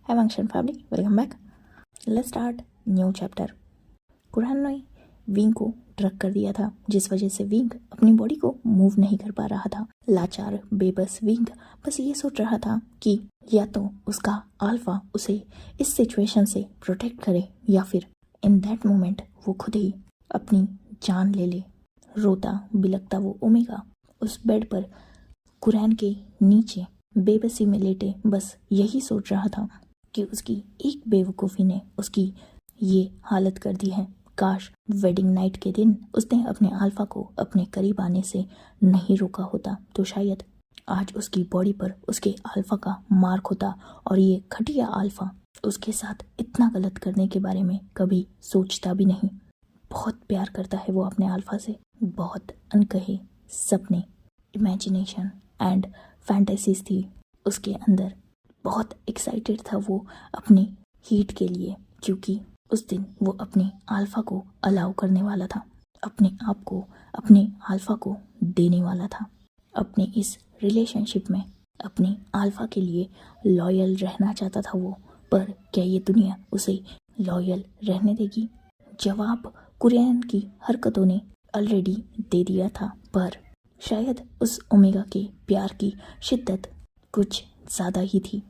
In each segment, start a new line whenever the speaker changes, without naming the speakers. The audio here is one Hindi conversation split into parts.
Hi Vangshan family, welcome back. Let's start new chapter. Quran ने विंग को ड्रग कर दिया था, जिस वजह से विंग अपनी बॉडी को मूव नहीं कर पा रहा था। लाचार बेबस विंग बस ये सोच रहा था कि या तो उसका अल्फा उसे इस सिचुएशन से प्रोटेक्ट करे या फिर इन दैट मोमेंट वो खुद ही अपनी जान ले ले। रोता बिलखता वो ओमेगा उस बेड पर कुरान के नीचे बेबसी में लेटे बस यही सोच रहा था कि उसकी एक बेवकूफ़ी ने उसकी ये हालत कर दी है। काश वेडिंग नाइट के दिन उसने अपने अल्फा को अपने करीब आने से नहीं रोका होता तो शायद आज उसकी बॉडी पर उसके अल्फा का मार्क होता और ये घटिया अल्फा उसके साथ इतना गलत करने के बारे में कभी सोचता भी नहीं। बहुत प्यार करता है वो अपने अल्फा से, बहुत अनकहे सपने, इमेजिनेशन एंड फैंटेसीज थी उसके अंदर। बहुत एक्साइटेड था वो अपने हीट के लिए, क्योंकि उस दिन वो अपने अल्फा को अलाउ करने वाला था, अपने आप को अपने अल्फा को देने वाला था। अपने इस रिलेशनशिप में अपने अल्फा के लिए लॉयल रहना चाहता था वो, पर क्या ये दुनिया उसे लॉयल रहने देगी? जवाब कुरान की हरकतों ने ऑलरेडी दे दिया था, पर शायद उस ओमेगा के प्यार की शिद्दत कुछ ज़्यादा ही थी।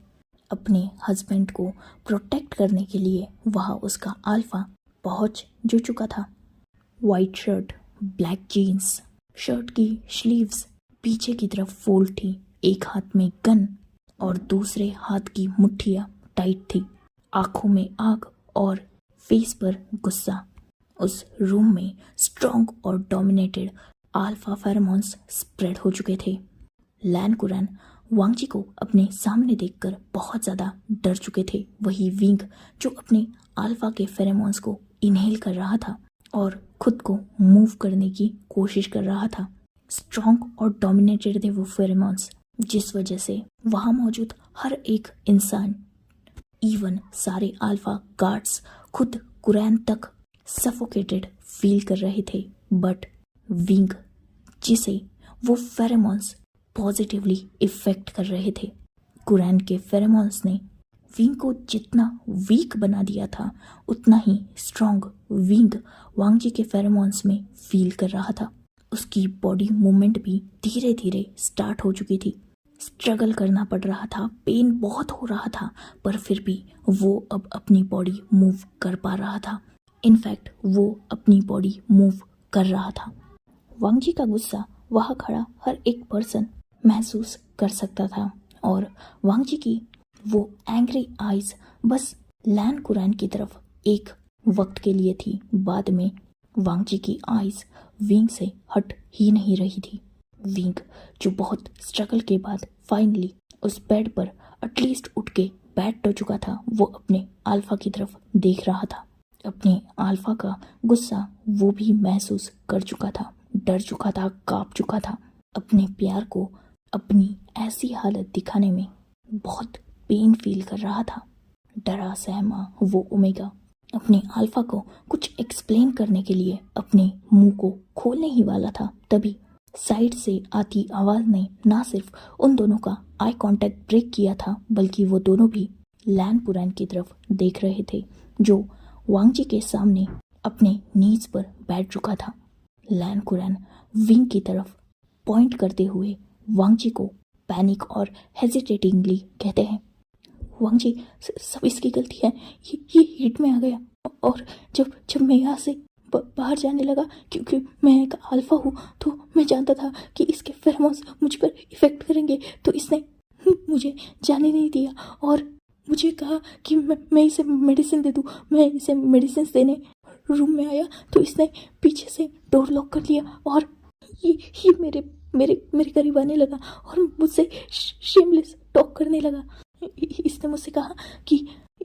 अपने हस्बैंड को प्रोटेक्ट करने के लिए वहाँ उसका अल्फा पहुँच जो चुका था। White shirt, black jeans, shirt की स्लीव्स पीछे की तरफ फोल्ड थी, एक हाथ में गन और दूसरे हाथ की मुट्ठियाँ टाइट थी, आंखों में आग और फेस पर गुस्सा। उस रूम में स्ट्रॉन्ग और डोमिनेटेड अल्फा फेरोमोन्स स्प्रेड हो चुके थे। लैन कुरान वांगजी को अपने सामने देखकर बहुत ज़्यादा डर चुके थे। वही विंग जो अपने अल्फा के फेरोमोन्स को इनहेल कर रहा था और खुद को मूव करने की कोशिश कर रहा था। स्ट्रॉन्ग और डोमिनेटेड थे वो फेरोमोन्स, जिस वजह से वहाँ मौजूद हर एक इंसान, इवन सारे अल्फा गार्ड्स, खुद कुरान तक सफोकेटेड फील कर रहे थे। बट विंग, जिसे वो फेरोमोन्स पॉजिटिवली इफेक्ट कर रहे थे, कुरान के फेरोमोन्स ने विंग को जितना वीक बना दिया था उतना ही स्ट्रॉन्ग विंग वांगजी के फेरोमोन्स में फील कर रहा था। उसकी बॉडी मूवमेंट भी धीरे धीरे स्टार्ट हो चुकी थी। स्ट्रगल करना पड़ रहा था, पेन बहुत हो रहा था, पर फिर भी वो अब अपनी बॉडी मूव कर पा रहा था। इनफैक्ट वो अपनी बॉडी मूव कर रहा था। वांगजी का गुस्सा वहाँ खड़ा हर एक पर्सन महसूस कर सकता था और वांगजी की वो एंग्री आइज बस लैन कुरान की तरफ एक वक्त के लिए थी। बाद में वांगजी की आइज विंग से हट ही नहीं रही थी। विंग जो बहुत स्ट्रगल के बाद फाइनली उस बेड पर एटलीस्ट उठ के बैठ तो चुका था, वो अपने अल्फा की तरफ देख रहा था। अपने अल्फा का गुस्सा वो भी महसूस कर चुका था, डर चुका था, कांप चुका था। अपने प्यार को अपनी ऐसी हालत दिखाने में बहुत पेन फील कर रहा था। डरा सहमा वो ओमेगा अपने अल्फा को कुछ एक्सप्लेन करने के लिए अपने मुंह को खोलने ही वाला था, तभी साइड से आती आवाज़ ने ना सिर्फ उन दोनों का आई कांटेक्ट ब्रेक किया था, बल्कि वो दोनों भी लैन कुरान की तरफ देख रहे थे, जो वांगजी के सामने अपने नीज पर बैठ चुका था। लैन कुरान विंग की तरफ पॉइंट करते हुए वांगजी को पैनिक और हेजिटेटिंगली कहते हैं, वांगजी सब इसकी गलती है, ये हीट में आ गया और जब मैं यहाँ से बाहर जाने लगा, क्योंकि मैं एक अल्फा हूँ तो मैं जानता था कि इसके फेरोमोन्स मुझ पर इफेक्ट करेंगे, तो इसने मुझे जाने नहीं दिया और मुझे कहा कि मैं इसे मेडिसिन दे दूँ। मैं इसे मेडिसिन देने रूम में आया तो इसने पीछे से डोर लॉक कर लिया और ये मेरे करीब आने लगा और मुझसे शेमलेस टॉक करने लगा। इसने मुझसे कहा कि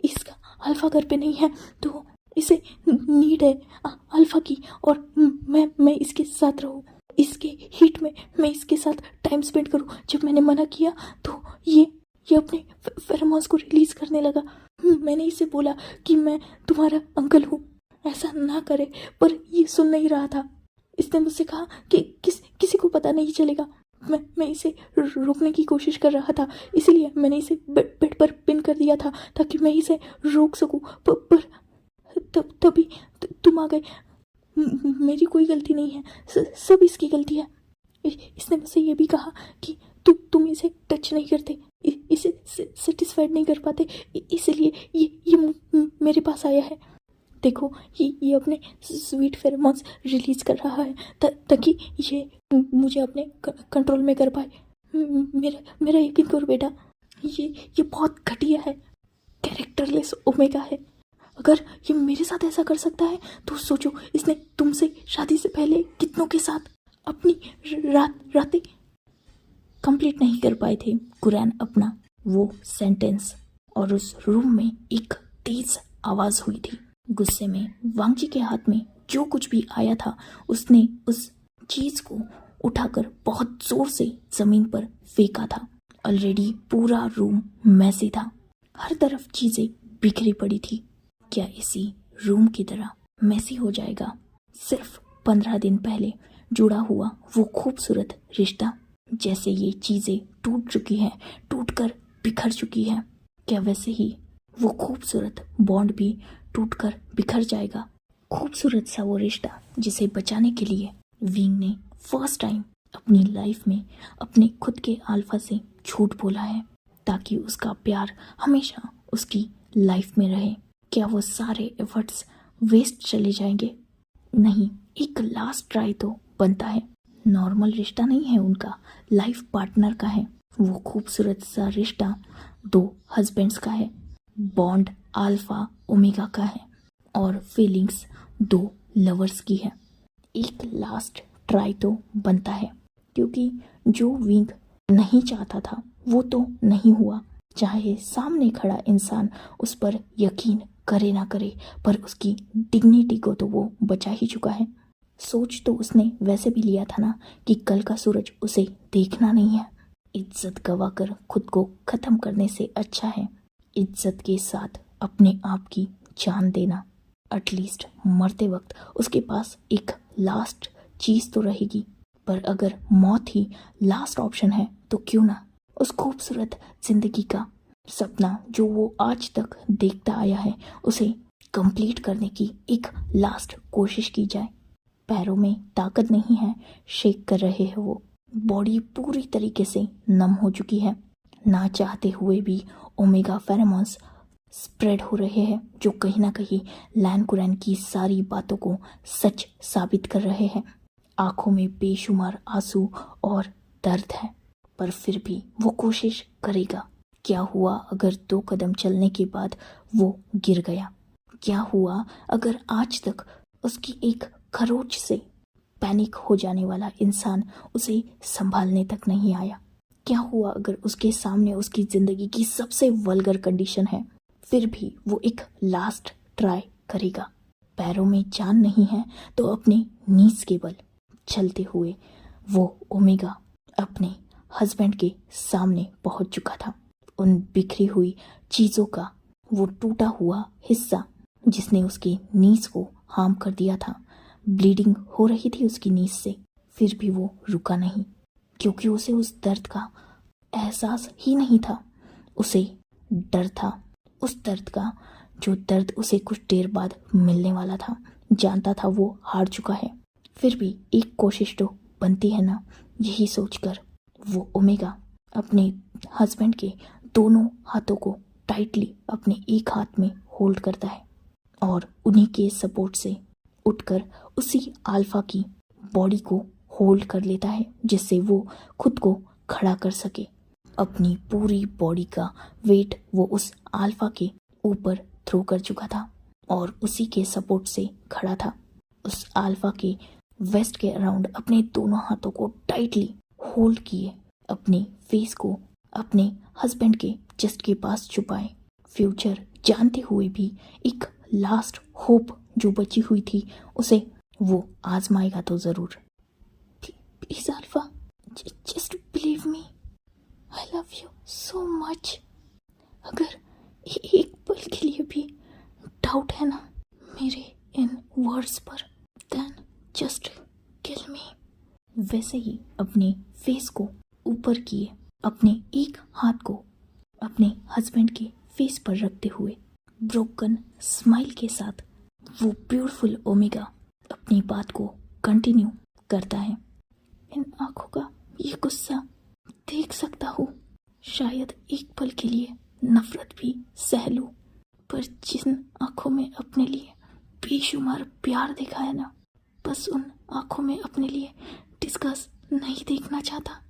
इसका अल्फा घर पे नहीं है तो इसे नीड है अल्फा की और मैं इसके साथ रहूं, इसके हीट में मैं इसके साथ टाइम स्पेंड करूं। जब मैंने मना किया तो ये अपने फेरोमोन्स को रिलीज करने लगा। मैंने इसे बोला कि मैं तुम्हारा अंकल हूँ, ऐसा ना करे, पर ये सुन नहीं रहा था। इसने मुझसे कहा कि किसी को पता नहीं चलेगा। मैं इसे रोकने की कोशिश कर रहा था, इसीलिए मैंने इसे बेड पर पिन कर दिया था ताकि मैं इसे रोक सकूं। पर तभी तुम आ गए। मेरी कोई गलती नहीं है, सब इसकी गलती है। इसने मुझसे ये भी कहा कि तुम इसे टच नहीं करते, इसे सेटिस्फाइड नहीं कर पाते, इसलिए ये मेरे पास आया है। देखो, ये अपने स्वीट फेरोमोन्स रिलीज कर रहा है ताकि ये मुझे अपने कंट्रोल में कर पाए। मेरा यकीन करो बेटा, ये बहुत घटिया है, कैरेक्टरलेस ओमेगा है। अगर ये मेरे साथ ऐसा कर सकता है तो सोचो, इसने तुमसे शादी से पहले कितनों के साथ अपनी रातें कंप्लीट नहीं कर पाए थे। कुरैन अपना वो सेंटेंस, और उस रूम में एक तेज आवाज हुई थी। गुस्से में वांगजी के हाथ में जो कुछ भी आया था, उसने उस चीज को उठाकर बहुत जोर से जमीन पर फेंका था। ऑलरेडी पूरा रूम मैसी था, हर तरफ चीजें बिखरी पड़ी थी। क्या इसी रूम की तरह मैसी हो जाएगा सिर्फ 15 दिन पहले जुड़ा हुआ वो खूबसूरत रिश्ता? जैसे ये चीजें टूट चुकी हैं, टूटकर बिखर चुकी है, क्या वैसे ही वो खूबसूरत बॉन्ड भी टूटकर बिखर जाएगा? खूबसूरत सा वो रिश्ता जिसे बचाने के लिए विंग ने फर्स्ट टाइम अपनी लाइफ में अपने खुद के अल्फा से झूठ बोला है ताकि उसका प्यार हमेशा उसकी लाइफ में रहे। क्या वो सारे एफर्ट्स वेस्ट चले जाएंगे? नहीं, एक लास्ट ट्राई तो बनता है। नॉर्मल रिश्ता नहीं है उनका, लाइफ पार्टनर का है। वो खूबसूरत सा रिश्ता 2 हस्बैंड्स का है, बॉन्ड अल्फा ओमेगा का है, और फीलिंग्स 2 लवर्स की है। एक लास्ट ट्राई तो बनता है, क्योंकि जो विंग नहीं चाहता था वो तो नहीं हुआ। चाहे सामने खड़ा इंसान उस पर यकीन करे ना करे, पर उसकी डिग्निटी को तो वो बचा ही चुका है। सोच तो उसने वैसे भी लिया था ना कि कल का सूरज उसे देखना नहीं है। इज्जत गवाकर खुद को खत्म करने से अच्छा है इज्जत के साथ अपने आप की जान देना। एटलीस्ट मरते वक्त उसके पास एक लास्ट चीज तो रहेगी। पर अगर मौत ही लास्ट ऑप्शन है तो क्यों ना उस खूबसूरत जिंदगी का सपना जो वो आज तक देखता आया है उसे कंप्लीट करने की एक लास्ट कोशिश की जाए। पैरों में ताकत नहीं है, शेक कर रहे हैं वो। बॉडी पूरी तरीके से नम हो चुकी है। ना चाहते हुए भी ओमेगा फेरोमोन्स स्प्रेड हो रहे हैं जो कहीं ना कहीं लैन कुरैन की सारी बातों को सच साबित कर रहे हैं। आंखों में बेशुमार आंसू और दर्द है, पर फिर भी वो कोशिश करेगा। क्या हुआ अगर 2 कदम चलने के बाद वो गिर गया? क्या हुआ अगर आज तक उसकी एक खरोच से पैनिक हो जाने वाला इंसान उसे संभालने तक नहीं आया? क्या हुआ अगर उसके सामने उसकी जिंदगी की सबसे वल्गर कंडीशन है, फिर भी वो एक लास्ट ट्राई करेगा? पैरों में जान नहीं है तो अपने नीज के बल चलते हुए वो ओमेगा अपने हस्बैंड के सामने पहुंच चुका था। उन बिखरी हुई चीजों का वो टूटा हुआ हिस्सा जिसने उसकी नीज को हार्म कर दिया था। ब्लीडिंग हो रही थी उसकी नीज से, फिर भी वो रुका नहीं, क्योंकि उसे उस दर्द का एहसास ही नहीं था। उसे डर था, उस दर्द का जो दर्द उसे कुछ देर बाद मिलने वाला था। जानता था वो हार चुका है, फिर भी एक कोशिश तो बनती है ना। यही सोचकर वो ओमेगा अपने हस्बैंड के दोनों हाथों को टाइटली अपने एक हाथ में होल्ड करता है और उन्हीं के सपोर्ट से उठकर उसी अल्फा की बॉडी को होल्ड कर लेता है, जिससे वो खुद को खड़ा कर सके। अपनी पूरी बॉडी का वेट वो उस अल्फा के ऊपर थ्रो कर चुका था और उसी के सपोर्ट से खड़ा था। उस अल्फा के वेस्ट के अराउंड अपने दोनों हाथों को टाइटली होल्ड किए, अपने फेस को अपने हस्बैंड के चेस्ट के पास छुपाए। फ्यूचर जानते हुए भी एक लास्ट होप जो बची हुई थी उसे वो आजमाएगा तो जरूर। Please alpha, just believe me, I love you so much. अगर एक पल के लिए भी डाउट है ना मेरे इन वर्ड्स पर, देन जस्ट किल मी। वैसे ही अपने फेस को ऊपर किए, अपने एक हाथ को अपने हस्बैंड के फेस पर रखते हुए ब्रोकन स्माइल के साथ वो ब्यूटीफुल ओमेगा अपनी बात को कंटिन्यू करता है। इन आंखों का ये गुस्सा देख सकता हूँ, शायद एक पल के लिए नफरत भी सह लूं, पर जिन आंखों में अपने लिए बेशुमार प्यार देखा है ना, बस उन आंखों में अपने लिए डिस्गस्ट नहीं देखना चाहता।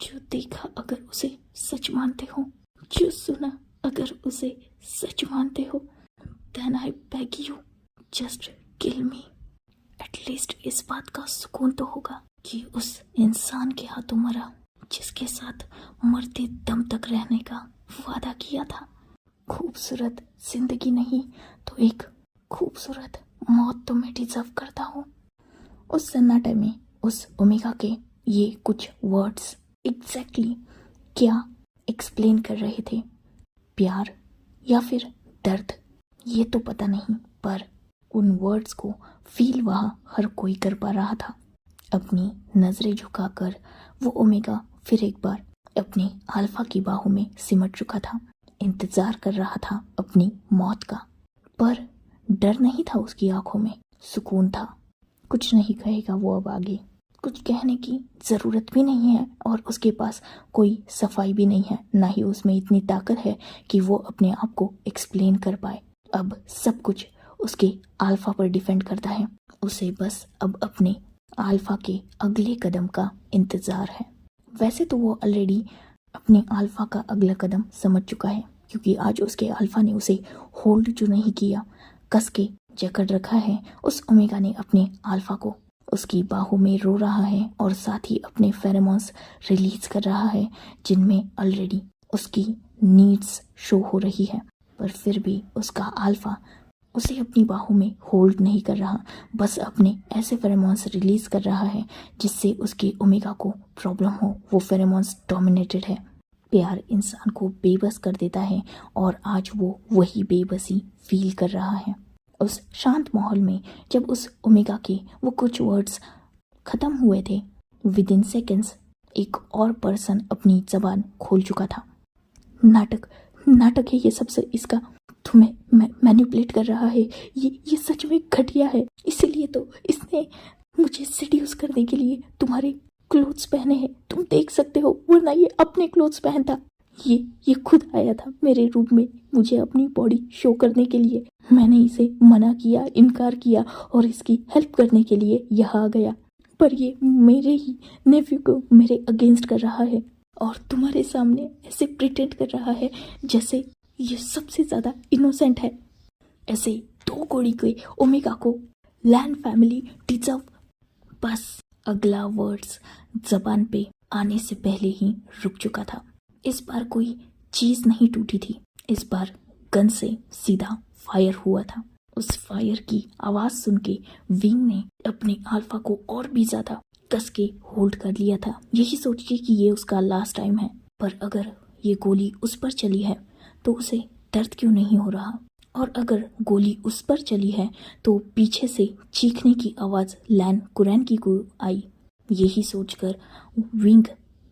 जो देखा अगर उसे सच मानते हो, जो सुना अगर उसे सच मानते हो, then I beg you just kill me. At least इस बात का सुकून तो होगा कि उस इंसान के हाथों मरा जिसके साथ मरते दम तक रहने का वादा किया था। खूबसूरत जिंदगी नहीं तो एक खूबसूरत मौत तो मैं डिजर्व करता हूँ। उस सन्नाटे में उस ओमेगा के ये कुछ वर्ड्स एग्जैक्टली क्या एक्सप्लेन कर रहे थे, प्यार या फिर दर्द, ये तो पता नहीं, पर उन वर्ड्स को फील वहाँ हर कोई कर पा रहा था। अपनी नजरें झुकाकर वो ओमेगा फिर एक बार अपने अल्फा की बाहों में सिमट चुका था, इंतजार कर रहा था अपनी मौत का। पर डर नहीं था उसकी आंखों में, सुकून था। कुछ नहीं कहेगा वो अब आगे, कुछ कहने की जरूरत भी नहीं है और उसके पास कोई सफाई भी नहीं है, ना ही उसमें इतनी ताकत है कि वो अपने आप को एक्सप्लेन कर पाए। अब सब कुछ उसके अल्फा पर डिपेंड करता है, उसे बस अब अपने अल्फा के अगले कदम का इंतजार है। वैसे तो वो ऑलरेडी अपने अल्फा का अगला कदम समझ चुका है, क्योंकि आज उसके अल्फा ने उसे होल्ड जो नहीं किया, कस के जकड़ रखा है। उस ओमेगा ने अपने अल्फा को उसकी बाहों में रो रहा है और साथ ही अपने फेरोमोन्स रिलीज कर रहा है, जिनमें ऑलरेडी उसकी नीड्स शो हो रही है। पर फिर भी उसका अल्फा उसे अपनी बाहों में होल्ड नहीं कर रहा, बस अपने ऐसे फेरोमोन्स रिलीज कर रहा है जिससे उसके ओमेगा को प्रॉब्लम हो। वो फेरोमोन्स डोमिनेटेड है। प्यार इंसान को बेबस कर देता है और आज वो वही बेबसी फील कर रहा है। उस शांत माहौल में जब उस ओमेगा के वो कुछ वर्ड्स खत्म हुए थे, विद इन सेकेंड्स एक और पर्सन अपनी जबान खोल चुका था। नाटक है ये सब, से इसका तुम्हें मैनिपुलेट कर रहा है, ये सच में घटिया है। इसीलिए तो इसने मुझे सेड्यूस करने के लिए तुम्हारे क्लोथ्स पहने हैं, तुम देख सकते हो, वरना ये अपने क्लोथ्स पहनता। ये खुद आया था मेरे रूम में मुझे अपनी बॉडी शो करने के लिए। मैंने इसे मना किया, इनकार किया और इसकी हेल्प करने के लिए यहाँ आ गया, पर ये मेरे ही नेफ्यू को मेरे अगेंस्ट कर रहा है और तुम्हारे सामने ऐसे प्रिटेंड कर रहा है जैसे ये सबसे ज्यादा इनोसेंट है। ऐसे दो गोड़ी के ओमेगा को लैंड फैमिली डिजर्व। बस अगला वर्ड्स जबान पे आने से पहले ही रुक चुका था। इस बार कोई चीज नहीं टूटी थी, इस बार गन से सीधा फायर हुआ था। उस फायर की आवाज सुन के विंग ने अपने अल्फा को और भी ज्यादा कस के होल्ड कर लिया था, यही सोच के कि ये उसका लास्ट टाइम है। पर अगर ये गोली उस पर चली है तो उसे दर्द क्यों नहीं हो रहा, और अगर गोली उस पर चली है तो पीछे से चीखने की आवाज लैन कुरैन की को आई। यही सोचकर विंग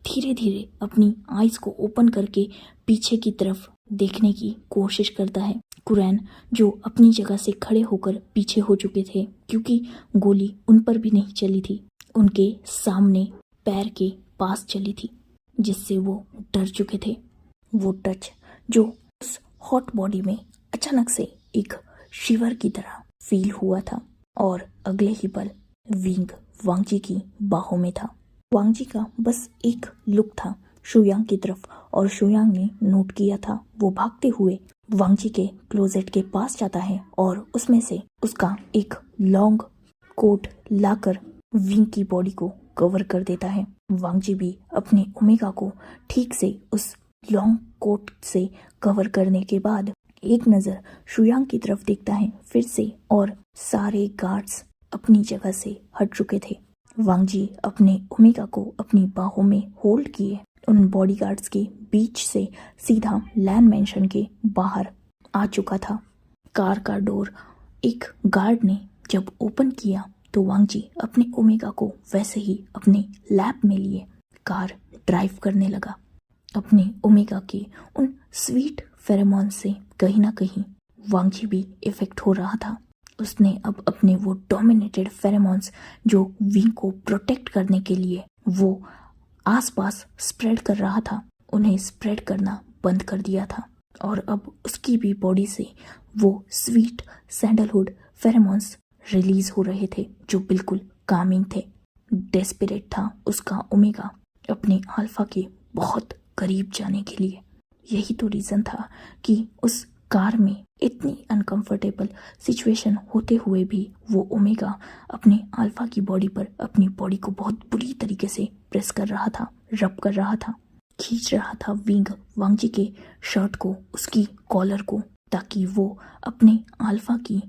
धीरे धीरे अपनी आईज को ओपन करके पीछे की तरफ देखने की कोशिश करता है। कुरैन जो अपनी जगह से खड़े होकर पीछे हो चुके थे, क्योंकि गोली उन पर भी नहीं चली थी, उनके सामने पैर के पास चली थी, जिससे वो डर चुके थे। वो टच जो उस हॉट बॉडी में अचानक से एक शिवर की तरह फील हुआ था, और अगले ही पल विंग वांगजी की बाहों में था। वांगजी का बस एक लुक था शुयांग की तरफ, और शुयांग ने नोट किया था। वो भागते हुए वांगजी के क्लोजेट के पास जाता है और उसमें से उसका एक लॉन्ग कोट लाकर विंग की बॉडी को कवर कर देता है। वांगजी भी अपने ओमेगा को ठीक से उस लॉन्ग कोट से कवर करने के बाद एक नजर शुयांग की तरफ देखता है फिर से, और सारे गार्ड्स अपनी जगह से हट चुके थे। वांगजी अपने ओमेगा को अपनी बाहों में होल्ड किए उन बॉडीगार्ड्स के बीच से सीधा लैंड मेंशन के बाहर आ चुका था। कार का डोर एक गार्ड ने जब ओपन किया तो वांगजी अपने ओमेगा को वैसे ही अपने लैप में लिए कार ड्राइव करने लगा। अपने ओमेगा के उन स्वीट फेरोमोन से कहीं ना कहीं वांगजी भी इफेक्ट हो रहा था। उसने अब अपने वो डोमिनेटेड फेरोमोन्स जो विंग को प्रोटेक्ट करने के लिए वो आसपास स्प्रेड कर रहा था, उन्हें स्प्रेड करना बंद कर दिया था। और अब उसकी भी बॉडी से वो स्वीट सैंडलवुड फेरोमोन्स रिलीज हो रहे थे जो बिल्कुल कामिंग थे। डेस्परेट था उसका ओमेगा अपने अल्फा के बहुत करीब जाने के लिए। यही तो रीज़न था कि उस कार में इतनी अनकंफर्टेबल सिचुएशन होते हुए भी वो ओमेगा अपने अल्फा की बॉडी पर अपनी बॉडी को बहुत बुरी तरीके से प्रेस कर रहा था, रब कर रहा था, खींच रहा था विंग वांगजी के शर्ट को, उसकी कॉलर को, ताकि वो अपने अल्फा की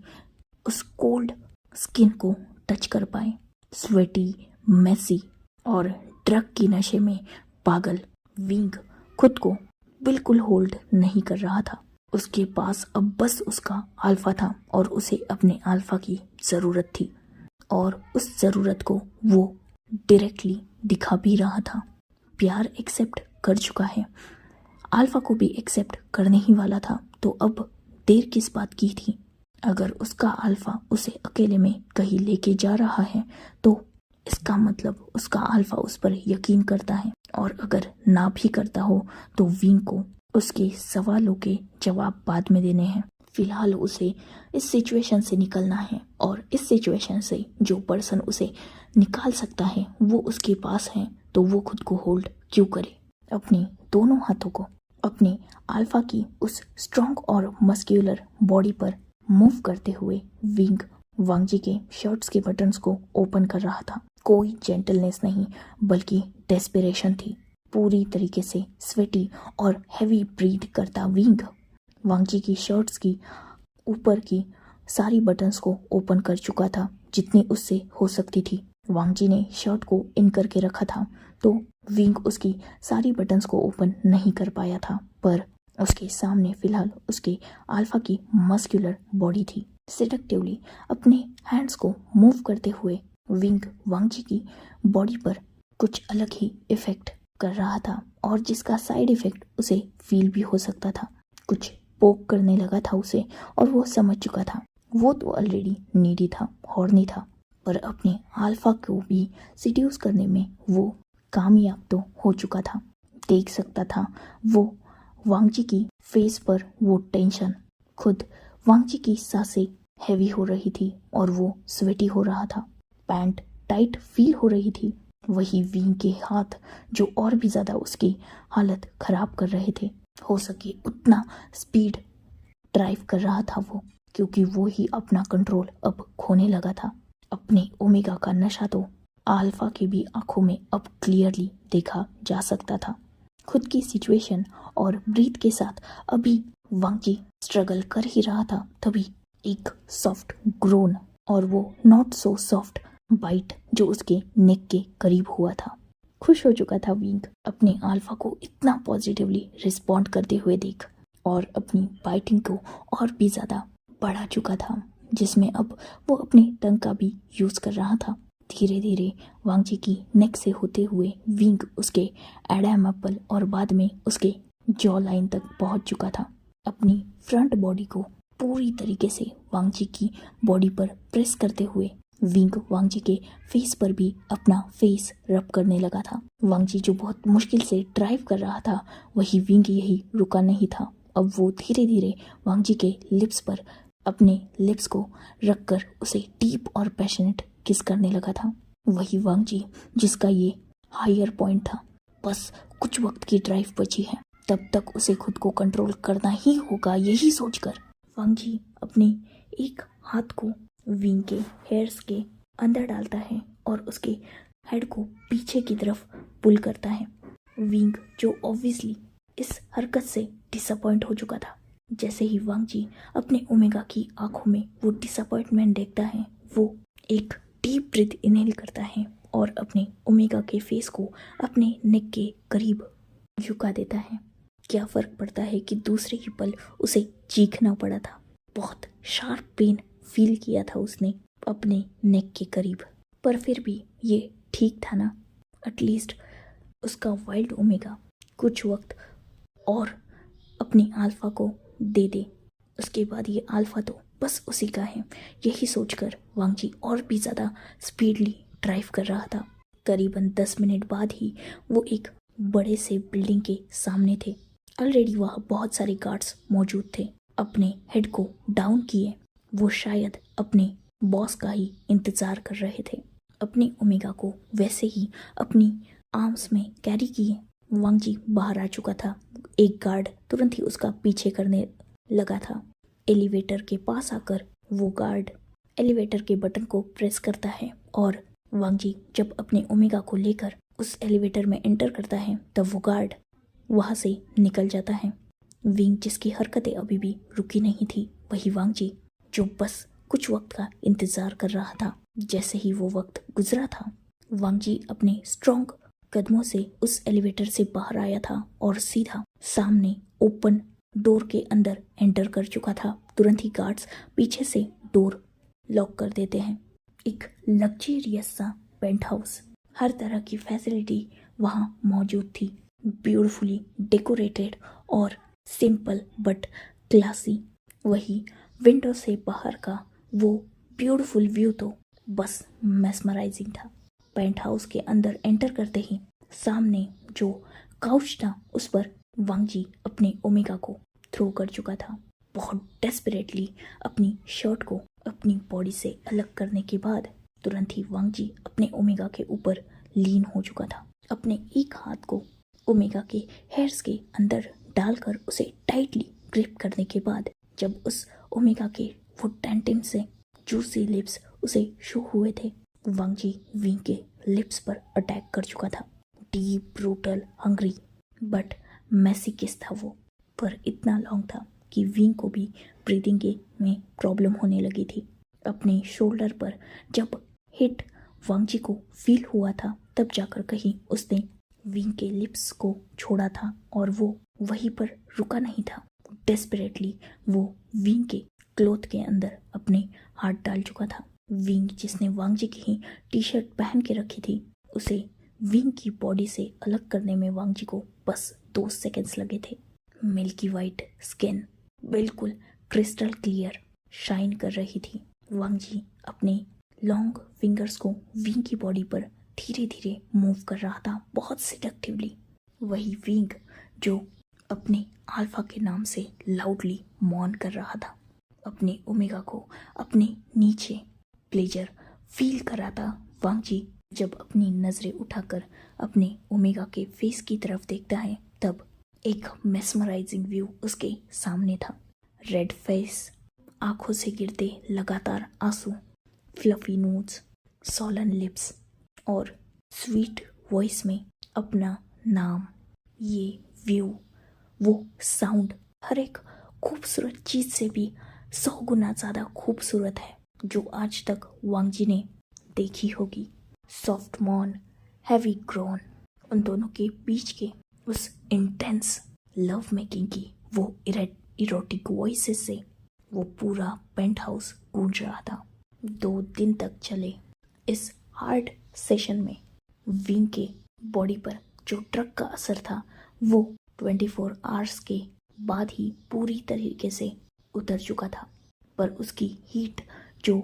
उस कोल्ड स्किन को टच कर पाए। स्वेटी, मेसी और ड्रग की नशे में पागल विंग खुद को बिल्कुल होल्ड नहीं कर रहा था। उसके पास अब बस उसका अल्फा था और उसे अपने अल्फा की ज़रूरत थी और उस ज़रूरत को वो डायरेक्टली दिखा भी रहा था। प्यार एक्सेप्ट कर चुका है, अल्फा को भी एक्सेप्ट करने ही वाला था, तो अब देर किस बात की थी। अगर उसका अल्फा उसे अकेले में कहीं लेके जा रहा है तो इसका मतलब उसका अल्फा उस पर यकीन करता है, और अगर ना भी करता हो तो विंग को उसके सवालों के जवाब बाद में देने हैं। फिलहाल उसे इस सिचुएशन से निकलना है और इस सिचुएशन से जो पर्सन उसे निकाल सकता है वो उसके पास है, तो वो खुद को होल्ड क्यों करे। अपने दोनों हाथों को अपने अल्फा की उस स्ट्रॉन्ग और मस्क्यूलर बॉडी पर मूव करते हुए विंग वांगजी के शर्ट्स के बटन्स को ओपन कर रहा था। कोई जेंटलनेस नहीं बल्कि डेस्परेशन थी। पूरी तरीके से स्वेटी और हैवी ब्रीथ करता विंग वांगजी की शर्ट्स की ऊपर की सारी बटन्स को ओपन कर चुका था जितनी उससे हो सकती थी। वांगजी ने शर्ट को इन करके रखा था तो विंग उसकी सारी बटन्स को ओपन नहीं कर पाया था, पर उसके सामने फिलहाल उसके अल्फा की मस्कुलर बॉडी थी। सेडक्टिवली अपने हैंड्स को मूव करते हुए विंग वांगजी की बॉडी पर कुछ अलग ही इफेक्ट कर रहा था और जिसका साइड इफेक्ट उसे फील भी हो सकता था। कुछ पोक करने लगा था उसे और वो समझ चुका था। वो तो ऑलरेडी नीडी था, हॉर्नी था, पर अपने अल्फा को भी सिड्यूस करने में वो कामयाब तो हो चुका था। देख सकता था वो वांगजी की फेस पर वो टेंशन। खुद वांगजी की सांसें हैवी हो रही थी और वो स्वेटी हो रहा था। पैंट टाइट फील हो रही थी। वही विंग के हाथ जो और भी ज़्यादा उसकी हालत खराब कर रहे थे। हो सके उतना स्पीड ड्राइव कर रहा था वो, क्योंकि वो ही अपना कंट्रोल अब खोने लगा था। अपने ओमेगा का नशा तो अल्फा की भी आंखों में अब क्लियरली देखा जा सकता था। खुद की सिचुएशन और ब्रीथ के साथ अभी वांगजी स्ट्रगल कर ही रहा था, तभी एक सॉफ्ट ग्रोन और वो नॉट सो सॉफ्ट बाइट जो उसके नेक के करीब हुआ था। खुश हो चुका था विंग अपने अल्फा को इतना पॉजिटिवली रिस्पॉन्ड करते हुए देख, और अपनी बाइटिंग को और भी ज़्यादा बढ़ा चुका था, जिसमें अब वो अपने टंग का भी यूज़ कर रहा था। धीरे धीरे वांगजी की नेक से होते हुए विंग उसके एडम एप्पल और बाद में उसके जॉ लाइन तक पहुंच चुका था। अपनी फ्रंट बॉडी को पूरी तरीके से वांगजी की बॉडी पर प्रेस करते हुए विंग वांगजी के फेस पर भी अपना फेस रब करने लगा था। वांगजी जो बहुत मुश्किल से ड्राइव कर रहा था, वही विंग यही रुका नहीं था। अब वो धीरे धीरे वांगजी के लिप्स पर अपने लिप्स को रखकर उसे डीप और पैशनेट किस करने लगा था। वही वांगजी जिसका ये हायर पॉइंट था। बस कुछ वक्त की ड्राइव बची है, तब तक उसे खुद को कंट्रोल करना ही होगा। यही सोचकर वांगजी अपने एक हाथ को विंग के हेयर्स के अंदर डालता है और उसके हेड को पीछे की तरफ पुल करता है। विंग जो ऑब्वियसली इस हरकत से डिसअपॉइंट हो चुका था। जैसे ही वांगजी अपने ओमेगा की आंखों में वो डिसअपॉइंटमेंट देखता है, वो एक डीप ब्रीथ इनहेल करता है और अपने ओमेगा के फेस को अपने नेक के करीब झुका देता है। क्या फर्क पड़ता है कि दूसरे ही पल उसे चीखना पड़ा था। बहुत शार्प पेन फील किया था उसने अपने नेक के करीब, पर फिर भी ये ठीक था ना। एटलीस्ट उसका वाइल्ड ओमेगा कुछ वक्त और अपनी अल्फा को दे दे, उसके बाद ये अल्फा तो बस उसी का है। यही सोचकर वांगजी और भी ज़्यादा स्पीडली ड्राइव कर रहा था। करीबन 10 मिनट बाद ही वो एक बड़े से बिल्डिंग के सामने थे। ऑलरेडी वहाँ बहुत सारे गार्ड्स मौजूद थे। अपने हेड को डाउन किए वो शायद अपने बॉस का ही इंतज़ार कर रहे थे। अपने ओमेगा को वैसे ही अपनी आर्म्स में कैरी किए वांगजी बाहर आ चुका था। एक गार्ड तुरंत ही उसका पीछे करने लगा था। एलिवेटर के पास आकर वो गार्ड एलिवेटर के बटन को प्रेस करता है और वांगजी जब अपने ओमेगा को लेकर उस एलिवेटर में एंटर करता है तब वो गार्ड वहाँ से निकल जाता है। विंग जिसकी हरकतें अभी भी रुकी नहीं थी, वही वांगजी जो बस कुछ वक्त का इंतजार कर रहा था। जैसे ही वो वक्त गुजरा था, वांगजी अपने स्ट्रॉन्ग कदमों से उस एलिवेटर से बाहर आया था और सीधा सामने ओपन डोर के अंदर एंटर कर चुका था। तुरंत ही गार्ड्स पीछे से डोर लॉक कर देते हैं। एक लग्जरियस सा पेंट हाउस, हर तरह की फैसिलिटी वहाँ मौजूद थी। ब्यूटीफुली डेकोरेटेड और सिंपल बट क्लासी। वही विंडो से बाहर का वो ब्यूटीफुल व्यू तो बस मेस्मराइजिंग था। पेंट हाउस के अंदर एंटर करते ही सामने जो काउच था उस पर वांगजी अपने ओमेगा को थ्रो कर चुका था। बहुत डेस्परेटली अपनी शर्ट को अपनी बॉडी से अलग करने के बाद तुरंत ही वांगजी अपने ओमेगा के ऊपर लीन हो चुका था। अपने एक हाथ को ओमेगा के हेयर्स के अंदर डालकर उसे टाइटली ग्रिप करने के बाद जब उस ओमेगा के वो टेंटिम से जूसी लिप्स उसे शो हुए थे, वांगजी विंग के लिप्स पर अटैक कर चुका था। Deep, brutal, hungry but messy kiss था वो, पर इतना लॉन्ग था कि विंग को भी ब्रीदिंग के में प्रॉब्लम होने लगी थी। अपने शोल्डर पर जब हिट वांगजी को फील हुआ था तब जाकर कहीं उसने विंग के लिप्स को छोड़ा था और वो वहीं पर रुका नहीं था। डेस्परेटली वो विंग के क्लोथ के अंदर अपने हाथ डाल चुका था। विंग जिसने वांगजी की ही टी शर्ट पहन के रखी थी, उसे विंग की बॉडी से अलग करने में वांगजी को बस 2 सेकेंड्स लगे थे। मिल्की वाइट स्किन बिल्कुल क्रिस्टल क्लियर शाइन कर रही थी। वांगजी अपने लॉन्ग फिंगर्स को विंग की बॉडी पर धीरे धीरे मूव कर रहा था, बहुत सिडक्टिवली। वही विंग जो अपने अल्फा के नाम से लाउडली मॉन कर रहा था, अपने ओमेगा को अपने नीचे प्लेजर फील कर रहा था। वांगजी जब अपनी नज़रें उठाकर अपने ओमेगा के फेस की तरफ देखता है तब एक मेस्मराइजिंग व्यू उसके सामने था। रेड फेस, आंखों से गिरते लगातार आंसू, फ्लफी नोज, सॉलन लिप्स और स्वीट वॉइस में अपना नाम। ये व्यू, वो साउंड, हर एक खूबसूरत चीज़ से भी 100 गुना ज़्यादा खूबसूरत है जो आज तक वांगजी ने देखी होगी। सॉफ्ट मॉन, हैवी ग्रोन, उन दोनों के बीच के उस इंटेंस लव मेकिंग की वो इरोटिक वॉइसेस से वो पूरा पेंट हाउस गूंज रहा था। 2 दिन तक चले इस हार्ड सेशन में विंग के बॉडी पर जो ड्रग का असर था वो 24 आवर्स के बाद ही पूरी तरीके से उतर चुका था, पर उसकी हीट जो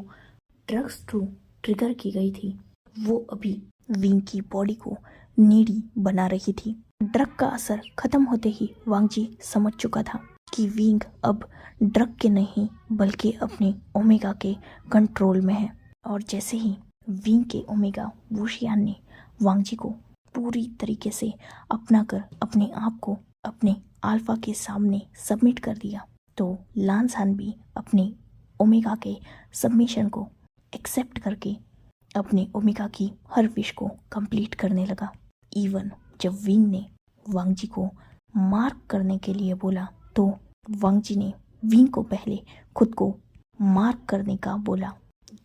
ड्रग्स थ्रू ट्रिगर की गई थी वो अभी विंग की बॉडी को नीडी बना रही थी। ड्रग का असर खत्म होते ही वांगजी समझ चुका था कि विंग अब ड्रग के नहीं बल्कि अपने ओमेगा के कंट्रोल में है। और जैसे ही विंग के ओमेगा वुशियान ने वांगजी को पूरी तरीके से अपना कर अपने आप को अपने अल्फा के सामने सबमिट कर दिया तो लानसान भी अपने ओमेगा के सबमिशन को एक्सेप्ट करके अपने ओमेगा की हर विश को कंप्लीट करने लगा। इवन जब विंग ने वांगजी को मार्क करने के लिए बोला तो वांगजी ने विंग को पहले खुद को मार्क करने का बोला।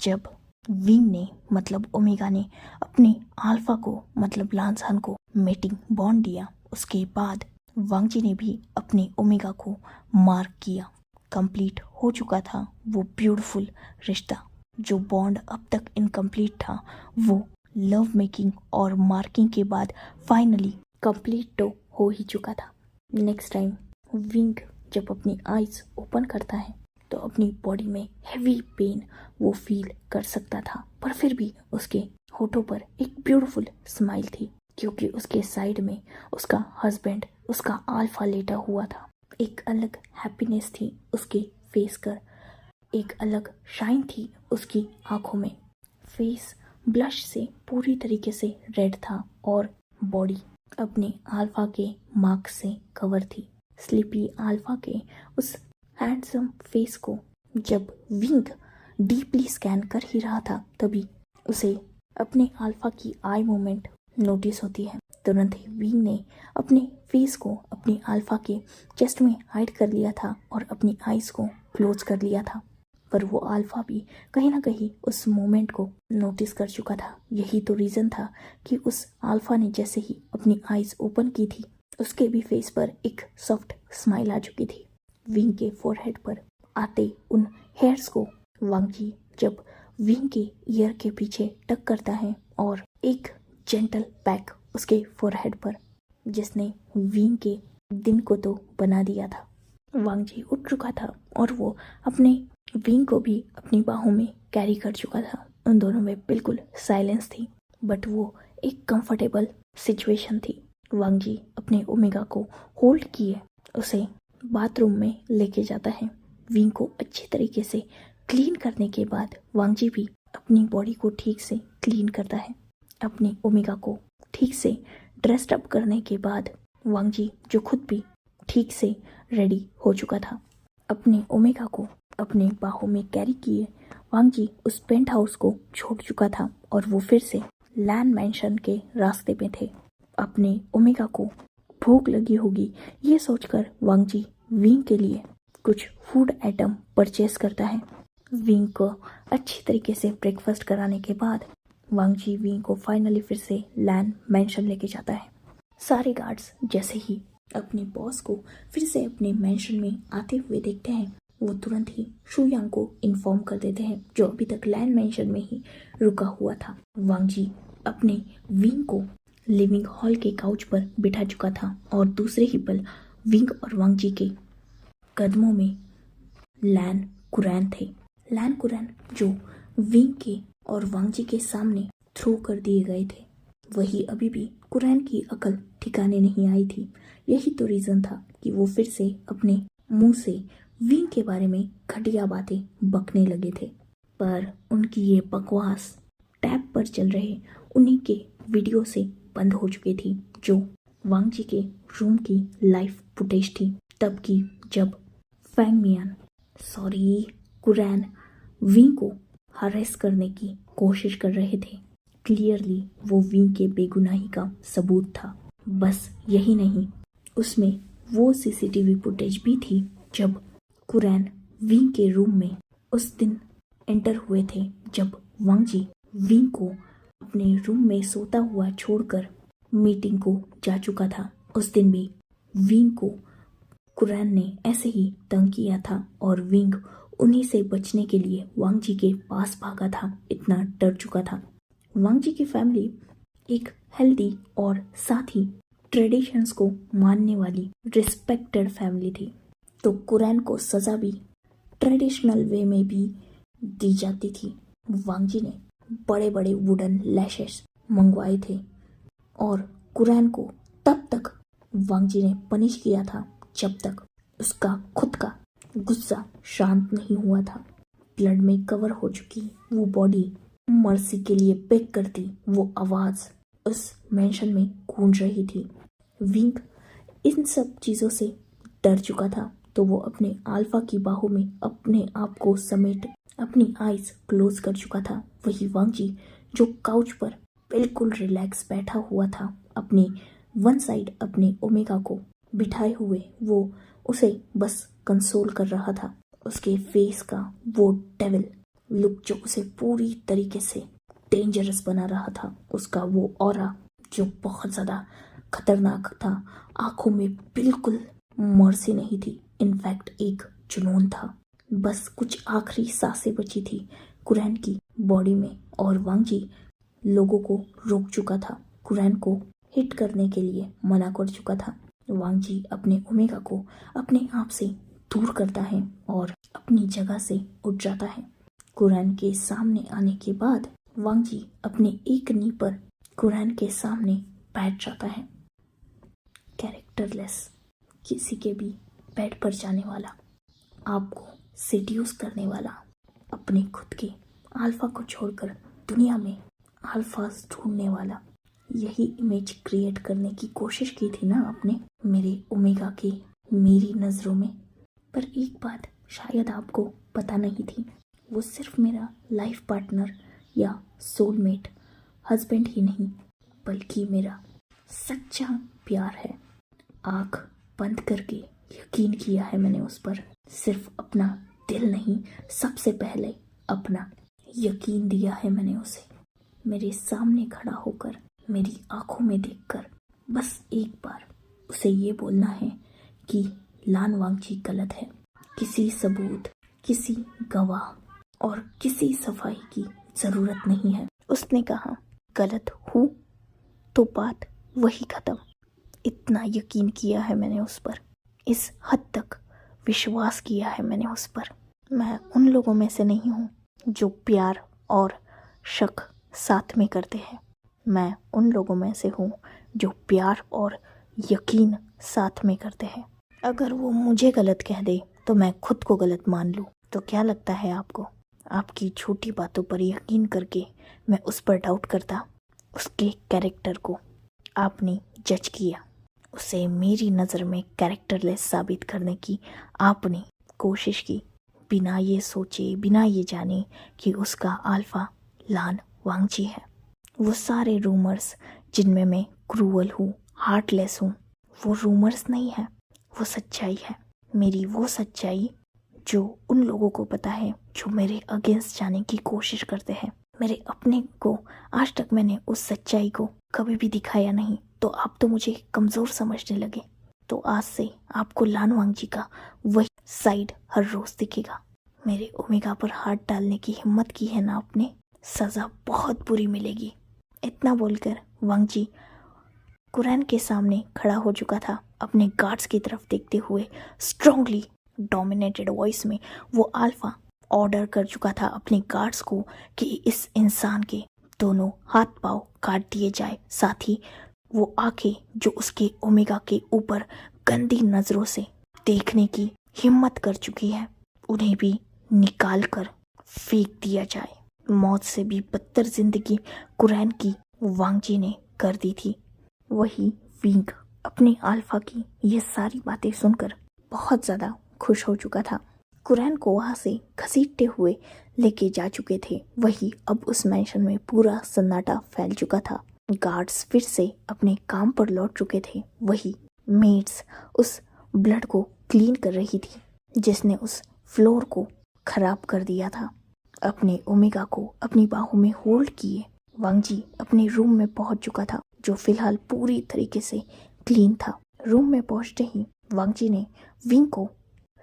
जब विंग ने मतलब ओमेगा ने अपने अल्फा को मतलब लानसान को मेटिंग बॉन्ड दिया, उसके बाद वांगजी ने भी अपने ओमेगा को मार्क किया। कंप्लीट हो चुका था वो ब्यूटीफुल रिश्ता। जो बॉन्ड अब तक इनकम्प्लीट था वो लव मेकिंग और मार्किंग के बाद फाइनली कंप्लीट तो हो ही चुका था। नेक्स्ट टाइम विंग जब अपनी आइज ओपन करता है तो अपनी बॉडी में हैवी पेन वो फील कर सकता था, पर फिर भी उसके होठों पर एक ब्यूटीफुल स्माइल थी, क्योंकि उसके साइड में उसका हस्बैंड, उसका अल्फा लेटा हुआ था। एक अलग हैप्पीनेस थी उसके फेस पर, एक अलग शाइन थी उसकी आंखों में। फेस ब्लश से पूरी तरीके से रेड था और बॉडी अपने अल्फा के मार्क से कवर थी। स्लीपी अल्फा के उस हैंडसम फेस को जब विंग डीपली स्कैन कर ही रहा था, तभी उसे अपने अल्फा की आई मूवमेंट नोटिस होती है। तुरंत ही विंग ने अपने फेस को अपनी अल्फा के चेस्ट में हाइड कर लिया था और अपनी आइज को क्लोज कर लिया था, पर वो अल्फा भी कहीं ना कहीं उस मोमेंट को नोटिस कर चुका था। यही तो रीज़न था कि उस अल्फा ने जैसे ही अपनी आइज ओपन की थी, उसके भी फेस पर एक सॉफ्ट स्माइल आ चुकी थी। विंग के फोरहेड पर आते उन हेयर्स को वांगी जब विंग के ईयर के पीछे टक करता है और एक जेंटल पैक उसके फोरहेड पर, जिसने विंग के दिन को तो बना दिया था। वांगजी उठ चुका था और वो अपने विंग को भी अपनी बाहों में कैरी कर चुका था। उन दोनों में बिल्कुल साइलेंस थी, बट वो एक कंफर्टेबल सिचुएशन थी। वांगजी अपने ओमेगा को होल्ड किए उसे बाथरूम में लेके जाता है। विंग को अच्छी तरीके से क्लीन करने के बाद वांगजी भी अपनी बॉडी को ठीक से क्लीन करता है। अपने ओमेगा को ठीक से ड्रेस्ड अप करने के बाद वांगजी, जो खुद भी ठीक से रेडी हो चुका था, अपने ओमेगा को अपने बाहों में कैरी किए वांगजी उस पेंट हाउस को छोड़ चुका था और वो फिर से लैन मैंशन के रास्ते में थे। अपने ओमेगा को भूख लगी होगी ये सोचकर वांगजी विंग के लिए कुछ फूड आइटम परचेस करता है। विंग को अच्छी तरीके से ब्रेकफास्ट कराने के बाद वांगजी विंग को फाइनली फिर से लैन मैंशन लेके जाता है। सारे गार्ड्स जैसे ही अपने बॉस को फिर से अपने मैंशन में आते हुए देखते हैं, वो तुरंत ही शुयांग को इन्फॉर्म कर देते हैं, जो अभी तक लैन मैंशन में ही रुका हुआ था। वांगजी अपने विंग को लिविंग हॉल के काउच पर बिठा चुका था और दूसरे ही पल विंग और वांगजी के कदमों में लैन कुरैन थे। लैन कुरैन जो विंग के और वांगजी के सामने थ्रो कर दिए गए थे, वही अभी भी कुरैन की अकल ठिकाने नहीं आई थी। यही तो रीज़न था कि वो फिर से अपने मुंह से विंग के बारे में घटिया बातें बकने लगे थे, पर उनकी ये बकवास टैब पर चल रहे उन्हीं के वीडियो से बंद हो चुकी थी, जो वांगजी के रूम की लाइव फुटेज थी, तब की जब कुरैन विंग को हरेस करने की कोशिश कर रहे थे। क्लियरली वो विंग के बेगुनाही का सबूत था। बस यही नहीं, उसमें वो सीसीटीवी फुटेज भी थी जब कुरैन विंग के रूम में उस दिन एंटर हुए थे, जब वांगजी विंग को अपने रूम में सोता हुआ छोड़कर मीटिंग को जा चुका था। उस दिन भी विंग को कुरैन ने ऐसे ही तंग किया था और विंग उन्हीं से बचने के लिए वांगजी के पास भागा था, इतना डर चुका था। वांगजी की फैमिली एक हेल्दी और साथ ही ट्रेडिशंस को मानने वाली रिस्पेक्टेड फैमिली थी, तो कुरैन को सज़ा भी ट्रेडिशनल वे में भी दी जाती थी। वांगजी ने बड़े बड़े वुडन लैशेस मंगवाए थे और कुरैन को तब तक वांगजी ने पनिश किया था जब तक उसका खुद का गुस्सा शांत नहीं हुआ था। ब्लड में कवर हो चुकी वो बॉडी मर्सी के लिए बेग करती वो आवाज़ उस मेंशन में गूंज रही थी। विंग इन सब चीज़ों से डर चुका था, तो वो अपने अल्फा की बाहों में अपने आप को समेट अपनी आइज क्लोज कर चुका था। वही वांगजी जो काउच पर बिल्कुल रिलैक्स बैठा हुआ था, अपने वन साइड अपने ओमेगा को बिठाए हुए, वो उसे बस कंसोल कर रहा था। उसके फेस का वो डेविल लुक जो उसे पूरी तरीके से डेंजरस बना रहा था, उसका वो ऑरा जो बहुत ज़्यादा खतरनाक था, आंखों में बिल्कुल मर्सी नहीं थी, इनफैक्ट एक जुनून था। बस कुछ आखिरी सांसें बची थी कुरैन की बॉडी में और वांगजी लोगों को रोक चुका था, कुरैन को हिट करने के लिए मना कर चुका था। वांग जी अपने ओमेगा को अपने आप से दूर करता है और अपनी जगह से उठ जाता है। कुरैन के सामने आने के बाद वांग जी अपने एक नी पर कुरैन के सामने बैठ जाता है। कैरेक्टरलेस, किसी के भी बेड पर जाने वाला, आपको सेड्यूस करने वाला, अपने खुद के अल्फा को छोड़कर दुनिया में अल्फास ढूंढने वाला, यही इमेज क्रिएट करने की कोशिश की थी ना आपने मेरे ओमेगा की, मेरी नज़रों में। पर एक बात शायद आपको पता नहीं थी, वो सिर्फ मेरा लाइफ पार्टनर या सोलमेट हस्बैंड ही नहीं, बल्कि मेरा सच्चा प्यार है। आँख बंद करके यकीन किया है मैंने उस पर, सिर्फ अपना दिल नहीं, सबसे पहले अपना यकीन दिया है मैंने उसे। मेरे सामने खड़ा होकर, मेरी आंखों में देखकर बस एक बार उसे ये बोलना है कि लान वांगची गलत है। किसी सबूत, किसी गवाह और किसी सफाई की ज़रूरत नहीं है। उसने कहा गलत हूँ तो बात वही खत्म। इतना यकीन किया है मैंने उस पर, इस हद तक विश्वास किया है मैंने उस पर। मैं उन लोगों में से नहीं हूँ जो प्यार और शक साथ में करते हैं। मैं उन लोगों में से हूँ जो प्यार और यकीन साथ में करते हैं। अगर वो मुझे गलत कह दे तो मैं खुद को गलत मान लूँ तो क्या लगता है आपको? आपकी छोटी बातों पर यकीन करके मैं उस पर डाउट करता। उसके कैरेक्टर को आपने जज किया, उसे मेरी नज़र में कैरेक्टरलेस साबित करने की आपने कोशिश की, बिना ये सोचे, बिना ये जाने कि उसका अल्फा लान वांगची है। वो सारे रूमर्स जिनमें मैं क्रूअल हूँ, हार्टलेस हूँ, वो रूमर्स नहीं है, वो सच्चाई है। मेरी वो सच्चाई जो उन लोगों को पता है जो मेरे अगेंस्ट जाने की कोशिश करते हैं। मेरे अपने को आज तक मैंने उस सच्चाई को कभी भी दिखाया नहीं, तो आप तो मुझे कमज़ोर समझने लगे। तो आज से आपको लान वांगची का वही साइड हर रोज़ दिखेगा। मेरे ओमेगा पर हाथ डालने की हिम्मत की है ना आपने, सज़ा बहुत बुरी मिलेगी। इतना बोलकर वांगची कुरैन के सामने खड़ा हो चुका था। अपने गार्ड्स की तरफ देखते हुए स्ट्रांगली डोमिनेटेड वॉइस में वो अल्फा ऑर्डर कर चुका था अपने गार्ड्स को कि इस इंसान के दोनों हाथ पांव काट दिए जाए। साथ ही वो आंखें जो उसके ओमेगा के ऊपर गंदी नज़रों से देखने की हिम्मत कर चुकी है, उन्हें भी निकाल कर फेंक दिया जाए। मौत से भी बदतर जिंदगी कुरैन की वांगची ने कर दी थी। वही विंग अपने अल्फा की ये सारी बातें सुनकर बहुत ज़्यादा खुश हो चुका था। कुरैन को वहाँ से घसीटते हुए लेके जा चुके थे। वही अब उस मैंशन में पूरा सन्नाटा फैल चुका था। गार्ड्स फिर से अपने काम पर लौट चुके थे। वही मेड्स उस ब्लड को क्लीन कर रही थी जिसने उस फ्लोर को खराब कर दिया था। अपने ओमेगा को अपनी बाहों में होल्ड किए वांगजी अपने रूम में पहुंच चुका था, जो फिलहाल पूरी तरीके से क्लीन था। रूम में पहुंचते ही वांगजी ने विंग को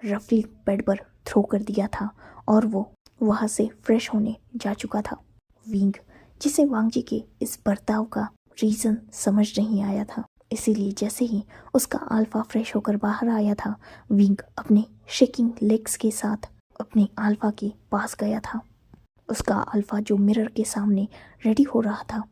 रफली बेड पर थ्रो कर दिया था और वो वहां से फ्रेश होने जा चुका था। विंग जिसे वांगजी के इस बर्ताव का रीज़न समझ नहीं आया था, इसीलिए जैसे ही उसका अल्फा फ्रेश होकर बाहर आया था, विंग अपने शेकिंग लेग्स के साथ अपने अल्फा के पास गया था। उसका अल्फा जो मिरर के सामने रेडी हो रहा था,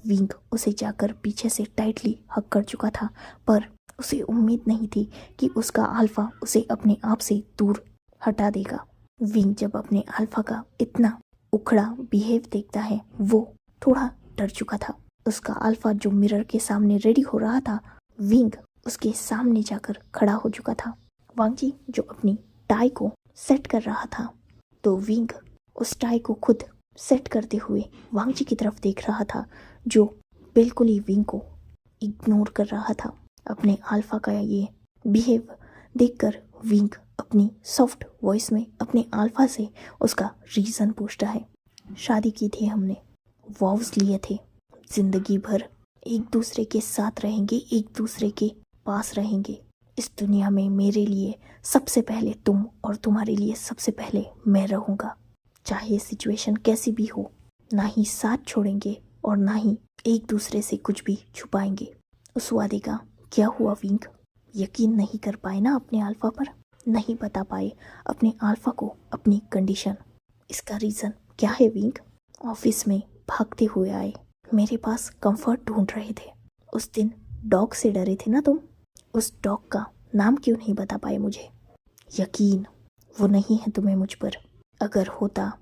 विंग उसे जाकर पीछे से टाइटली हग कर चुका था, पर उसे उम्मीद नहीं थी कि उसका अल्फा उसे अपने आप से दूर हटा देगा। विंग जब अपने अल्फा का इतना उखड़ा बिहेव देखता है, वो थोड़ा डर चुका था। उसका अल्फा जो मिरर के सामने रेडी हो रहा था, विंग उसके सामने जाकर खड़ा हो चुका था। वांगजी जो अपनी टाई को सेट कर रहा था, तो विंग उस टाई को खुद सेट करते हुए वांगजी की तरफ देख रहा था, जो बिल्कुल ही विंग को इग्नोर कर रहा था। अपने अल्फा का ये बिहेव देखकर विंग अपनी सॉफ्ट वॉइस में अपने अल्फा से उसका रीज़न पूछता है। शादी की थी हमने, वॉव्स लिए थे, जिंदगी भर एक दूसरे के साथ रहेंगे, एक दूसरे के पास रहेंगे। इस दुनिया में मेरे लिए सबसे पहले तुम और तुम्हारे लिए सबसे पहले मैं रहूँगा। चाहे सिचुएशन कैसी भी हो, ना ही साथ छोड़ेंगे और ना ही एक दूसरे से कुछ भी छुपाएंगे। उस वादे का क्या हुआ विंक? यकीन नहीं कर पाए ना अपने अल्फा पर? नहीं बता पाए अपने अल्फा को अपनी कंडीशन? इसका रीज़न क्या है विंक? ऑफिस में भागते हुए आए, मेरे पास कंफर्ट ढूंढ रहे थे। उस दिन डॉग से डरे थे ना तुम? उस डॉग का नाम क्यों नहीं बता पाए मुझे? यकीन वो नहीं है तुम्हें मुझ पर। अगर होता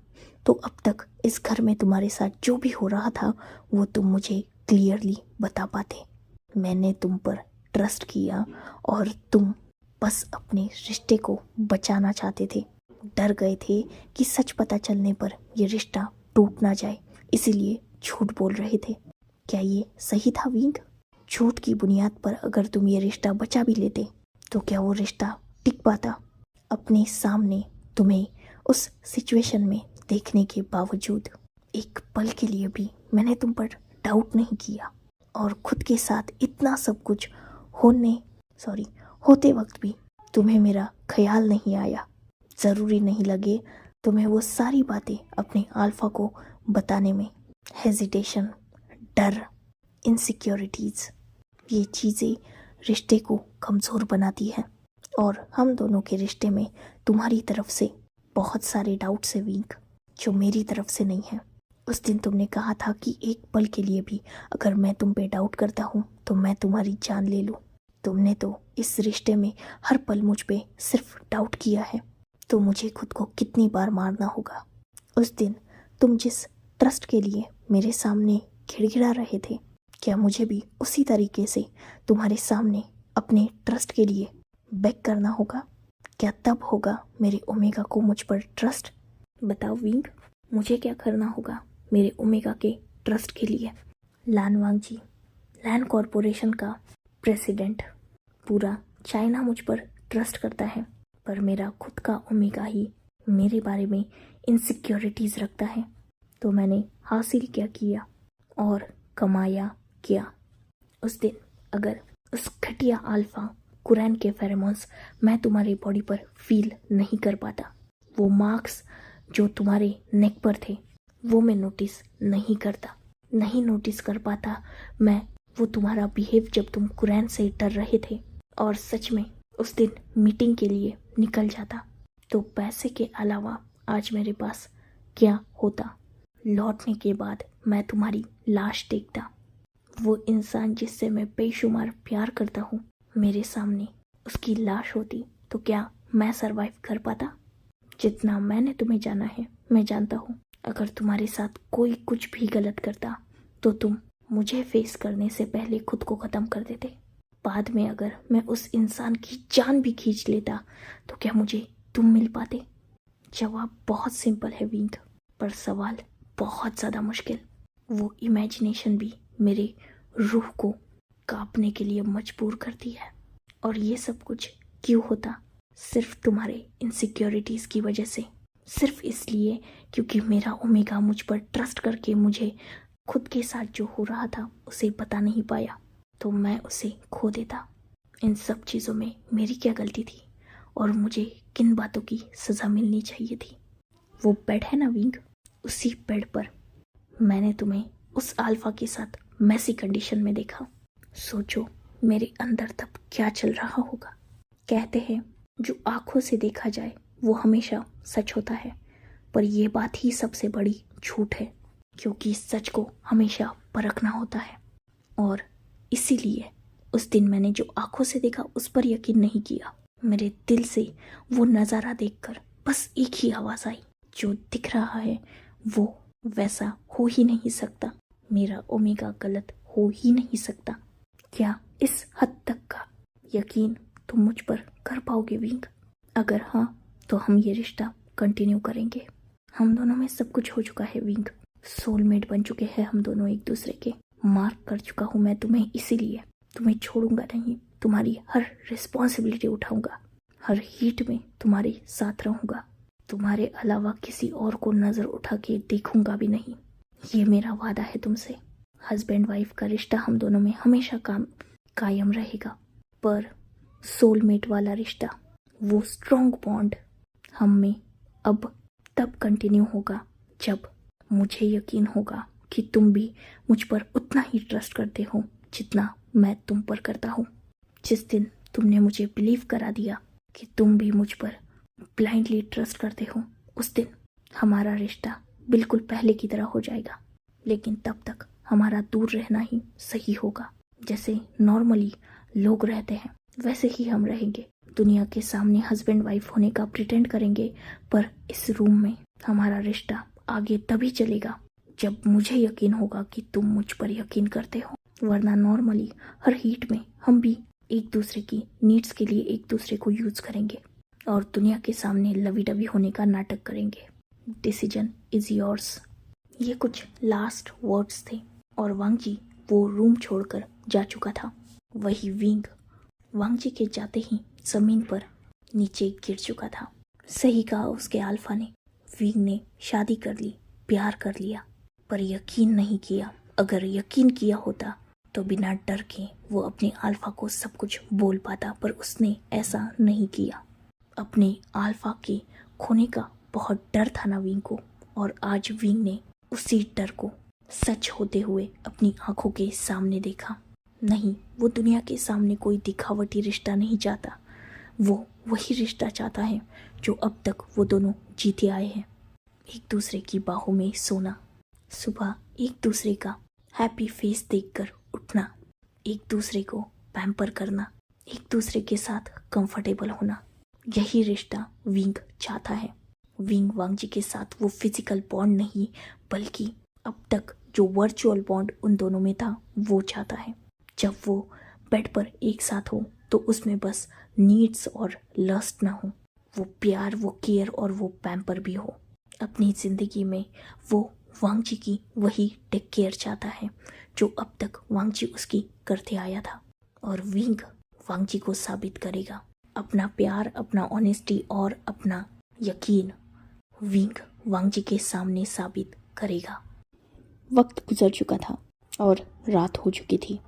तो अब तक इस घर में तुम्हारे साथ जो भी हो रहा था वो तुम मुझे क्लियरली बता पाते। मैंने तुम पर ट्रस्ट किया और तुम बस अपने रिश्ते को बचाना चाहते थे। डर गए थे कि सच पता चलने पर ये रिश्ता टूट ना जाए, इसीलिए झूठ बोल रहे थे। क्या ये सही था विंग? झूठ की बुनियाद पर अगर तुम ये रिश्ता बचा भी लेते तो क्या वो रिश्ता टिक पाता? अपने सामने तुम्हें उस सिचुएशन में देखने के बावजूद एक पल के लिए भी मैंने तुम पर डाउट नहीं किया, और खुद के साथ इतना सब कुछ होते वक्त भी तुम्हें मेरा ख्याल नहीं आया। ज़रूरी नहीं लगे तुम्हें वो सारी बातें अपने अल्फा को बताने में। हेजिटेशन, डर, इनसिक्योरिटीज़, ये चीज़ें रिश्ते को कमज़ोर बनाती है, और हम दोनों के रिश्ते में तुम्हारी तरफ से बहुत सारे डाउट्स हैं विंक, जो मेरी तरफ से नहीं है। उस दिन तुमने कहा था कि एक पल के लिए भी अगर मैं तुम पे डाउट करता हूँ तो मैं तुम्हारी जान ले लूँ। तुमने तो इस रिश्ते में हर पल मुझ पे सिर्फ डाउट किया है, तो मुझे खुद को कितनी बार मारना होगा। उस दिन तुम जिस ट्रस्ट के लिए मेरे सामने गिड़गिड़ा रहे थे, क्या मुझे भी उसी तरीके से तुम्हारे सामने अपने ट्रस्ट के लिए बेग करना होगा? क्या तब होगा मेरे ओमेगा को मुझ पर ट्रस्ट? बताओ विंग, मुझे क्या करना होगा मेरे ओमेगा के ट्रस्ट के लिए? लान वांगजी, लैंड कॉरपोरेशन का प्रेसिडेंट, पूरा चाइना मुझ पर ट्रस्ट करता है, पर मेरा खुद का ओमेगा ही मेरे बारे में इनसिक्योरिटीज़ रखता है। तो मैंने हासिल क्या किया और कमाया क्या? उस दिन अगर उस घटिया अल्फा कुरैन के फेरोमोन्स मैं तुम्हारी बॉडी पर फील नहीं कर पाता, वो मार्क्स जो तुम्हारे नेक पर थे वो मैं नोटिस नहीं नोटिस कर पाता मैं वो तुम्हारा बिहेव जब तुम कुरैन से डर रहे थे, और सच में उस दिन मीटिंग के लिए निकल जाता, तो पैसे के अलावा आज मेरे पास क्या होता? लौटने के बाद मैं तुम्हारी लाश देखता, वो इंसान जिससे मैं बेशुमार प्यार करता हूँ मेरे सामने उसकी लाश होती, तो क्या मैं सरवाइव कर पाता? जितना मैंने तुम्हें जाना है मैं जानता हूँ, अगर तुम्हारे साथ कोई कुछ भी गलत करता तो तुम मुझे फेस करने से पहले खुद को ख़त्म कर देते। बाद में अगर मैं उस इंसान की जान भी खींच लेता तो क्या मुझे तुम मिल पाते? जवाब बहुत सिंपल है विंक, पर सवाल बहुत ज़्यादा मुश्किल। वो इमेजिनेशन भी मेरे रूह को कांपने के लिए मजबूर करती है, और ये सब कुछ क्यों होता? सिर्फ तुम्हारे इनसिक्योरिटीज़ की वजह से, सिर्फ इसलिए क्योंकि मेरा ओमेगा मुझ पर ट्रस्ट करके मुझे खुद के साथ जो हो रहा था उसे बता नहीं पाया, तो मैं उसे खो देता। इन सब चीज़ों में मेरी क्या गलती थी, और मुझे किन बातों की सज़ा मिलनी चाहिए थी? वो बेड है ना विंग, उसी बेड पर मैंने तुम्हें उस अल्फा के साथ मैसी कंडीशन में देखा। सोचो मेरे अंदर तब क्या चल रहा होगा। कहते हैं जो आंखों से देखा जाए वो हमेशा सच होता है, पर यह बात ही सबसे बड़ी झूठ है, क्योंकि सच को हमेशा परखना होता है। और इसीलिए उस दिन मैंने जो आंखों से देखा उस पर यकीन नहीं किया। मेरे दिल से वो नज़ारा देखकर बस एक ही आवाज़ आई, जो दिख रहा है वो वैसा हो ही नहीं सकता, मेरा ओमेगा गलत हो ही नहीं सकता। क्या इस हद तक का यकीन तुम मुझ पर कर पाओगे विंग? अगर हाँ तो हम ये रिश्ता कंटिन्यू करेंगे। हम दोनों में सब कुछ हो चुका है विंग, सोलमेट बन चुके हैं हम दोनों एक दूसरे के। मार्क कर चुका हूँ मैं तुम्हें, इसीलिए तुम्हें छोड़ूंगा नहीं, तुम्हारी हर रिस्पॉन्सिबिलिटी उठाऊंगा, हर हीट में तुम्हारे साथ रहूंगा, तुम्हारे अलावा किसी और को नज़र उठा के देखूंगा भी नहीं। ये मेरा वादा है तुमसे। हस्बैंड वाइफ का रिश्ता हम दोनों में हमेशा कायम रहेगा, पर सोलमेट वाला रिश्ता, वो स्ट्रॉन्ग बॉन्ड हम में अब तब कंटिन्यू होगा जब मुझे यकीन होगा कि तुम भी मुझ पर उतना ही ट्रस्ट करते हो जितना मैं तुम पर करता हूँ। जिस दिन तुमने मुझे बिलीव करा दिया कि तुम भी मुझ पर ब्लाइंडली ट्रस्ट करते हो, उस दिन हमारा रिश्ता बिल्कुल पहले की तरह हो जाएगा। लेकिन तब तक हमारा दूर रहना ही सही होगा। जैसे नॉर्मली लोग रहते हैं वैसे ही हम रहेंगे। दुनिया के सामने हस्बैंड वाइफ होने का प्रिटेंड करेंगे, पर इस रूम में हमारा रिश्ता आगे तभी चलेगा जब मुझे यकीन होगा कि तुम मुझ पर यकीन करते हो। वरना नॉर्मली हर हीट में हम भी एक दूसरे की नीड्स के लिए एक दूसरे को यूज करेंगे और दुनिया के सामने लवी डवी होने का नाटक करेंगे। Decision is yours. ये कुछ लास्ट वर्ड्स थे और वांग जी वो रूम छोड़कर जा चुका था। वही विंग वांग जी के जाते ही जमीन पर नीचे गिर चुका था। सही कहा उसके अल्फा ने, विंग ने शादी कर ली, प्यार कर लिया, पर यकीन नहीं किया। अगर यकीन किया होता तो बिना डर के वो अपने अल्फा को सब कुछ बोल पाता, पर उसने ऐसा नहीं किया। अपने अल्फा के खोने का बहुत डर था ना विंग को, और आज विंग ने उसी डर को सच होते हुए अपनी आंखों के सामने देखा। नहीं, वो दुनिया के सामने कोई दिखावटी रिश्ता नहीं चाहता। वो वही रिश्ता चाहता है जो अब तक वो दोनों जीते आए हैं। एक दूसरे की बाहों में सोना, सुबह एक दूसरे का हैप्पी फेस देखकर उठना, एक दूसरे को पैम्पर करना, एक दूसरे के साथ कंफर्टेबल होना, यही रिश्ता विंग चाहता है। विंग वांग जी के साथ वो फिजिकल बॉन्ड नहीं, बल्कि अब तक जो वर्चुअल बॉन्ड उन दोनों में था वो चाहता है। जब वो बेड पर एक साथ हो तो उसमें बस नीड्स और लस्ट ना हो, वो प्यार, वो केयर और वो पैम्पर भी हो। अपनी जिंदगी में वो वांग जी की वही टेक केयर चाहता है जो अब तक वांग जी उसकी करते आया था। और विंग वांग जी को साबित करेगा अपना प्यार, अपना ऑनेस्टी और अपना यकीन विंग वांग जी के सामने साबित करेगा। वक्त गुजर चुका था और रात हो चुकी थी।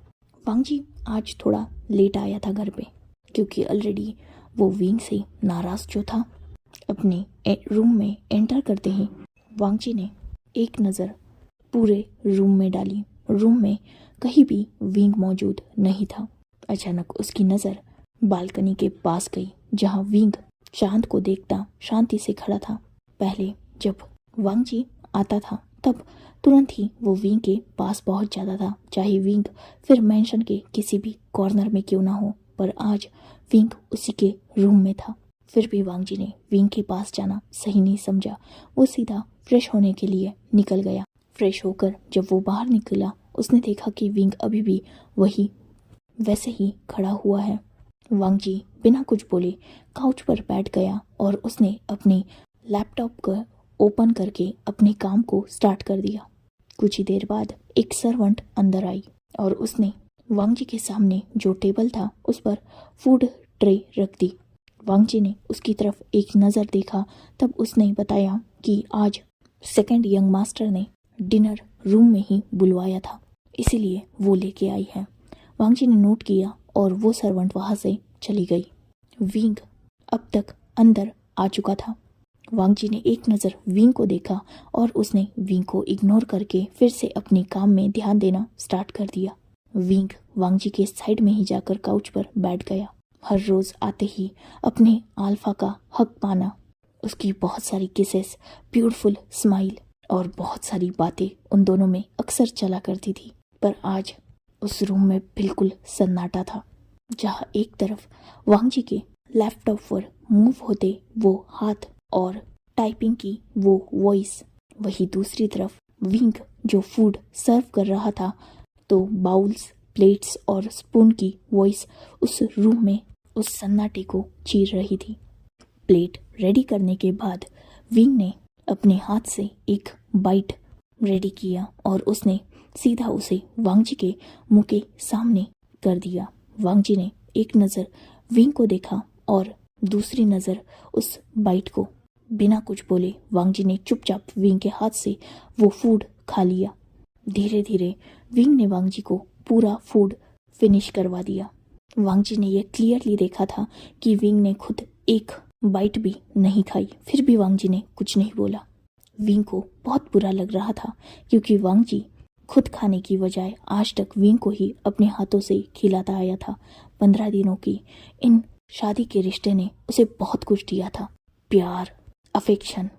वांग जी आज थोड़ा लेट आया था घर पे, क्योंकि ऑलरेडी वो विंग से नाराज जो था। अपने रूम में एंटर करते ही वांग जी ने एक नज़र पूरे रूम में डाली। रूम में कहीं भी विंग मौजूद नहीं था। अचानक उसकी नज़र बालकनी के पास गई, जहां विंग चांद को देखता शांति से खड़ा था। पहले जब वांग जी आता था तब तुरंत ही वो विंग के पास पहुंच जाता था, चाहे विंग फिर मेंशन के किसी भी कॉर्नर में क्यों ना हो। पर आज विंग उसी के रूम में था। फिर भी वांग जी ने विंग के पास जाना सही नहीं समझा। वो सीधा फ्रेश होने के लिए निकल गया। फ्रेश होकर जब वो बाहर निकला, उसने देखा कि विंग अभी भी वैसे ही खड़ा हुआ है। वांग जी बिना कुछ बोले काउच पर बैठ गया और उसने अपने लैपटॉप को ओपन करके अपने काम को स्टार्ट कर दिया। कुछ ही देर बाद एक सर्वेंट अंदर आई और उसने वांग जी के सामने जो टेबल था उस पर फूड ट्रे रख दी। वांग जी ने उसकी तरफ एक नज़र देखा, तब उसने बताया कि आज सेकंड यंग मास्टर ने डिनर रूम में ही बुलवाया था, इसीलिए वो लेके आई है। वांग जी ने नोट किया और वो सर्वेंट वहाँ से चली गई। विंग अब तक अंदर आ चुका था। वांग जी ने एक नज़र विंग को देखा और उसने विंग को इग्नोर करके फिर से अपने काम में ध्यान देना स्टार्ट कर दिया। विंग वांग जी के साइड में ही जाकर काउच पर बैठ गया। हर रोज आते ही अपने अल्फा का हक पाना, उसकी बहुत सारी किसेस, ब्यूटीफुल स्माइल और बहुत सारी बातें उन दोनों में अक्सर चला करती थी। पर आज उस रूम में बिल्कुल सन्नाटा था, जहाँ एक तरफ वांग जी के लैपटॉप पर मूव होते वो हाथ और टाइपिंग की वो वॉइस, वही दूसरी तरफ विंग जो फूड सर्व कर रहा था तो बाउल्स, प्लेट्स और स्पून की वॉइस उस रूम में उस सन्नाटे को चीर रही थी। प्लेट रेडी करने के बाद विंग ने अपने हाथ से एक बाइट रेडी किया और उसने सीधा उसे वांग जी के मुंह के सामने कर दिया। वांग जी ने एक नज़र विंग को देखा और दूसरी नज़र उस बाइट को। बिना कुछ बोले वांग जी ने चुपचाप विंग के हाथ से वो फूड खा लिया। धीरे धीरे विंग ने वांग जी को पूरा फूड फिनिश करवा दिया। वांग जी ने यह क्लियरली देखा था कि विंग ने खुद एक बाइट भी नहीं खाई, फिर भी वांग जी ने कुछ नहीं बोला। विंग को बहुत बुरा लग रहा था क्योंकि वांग जी खुद खाने की बजाय आज तक विंग को ही अपने हाथों से खिलाता आया था। 15 दिनों की इन शादी के रिश्ते ने उसे बहुत कुछ दिया था। प्यार, अफेक्शन,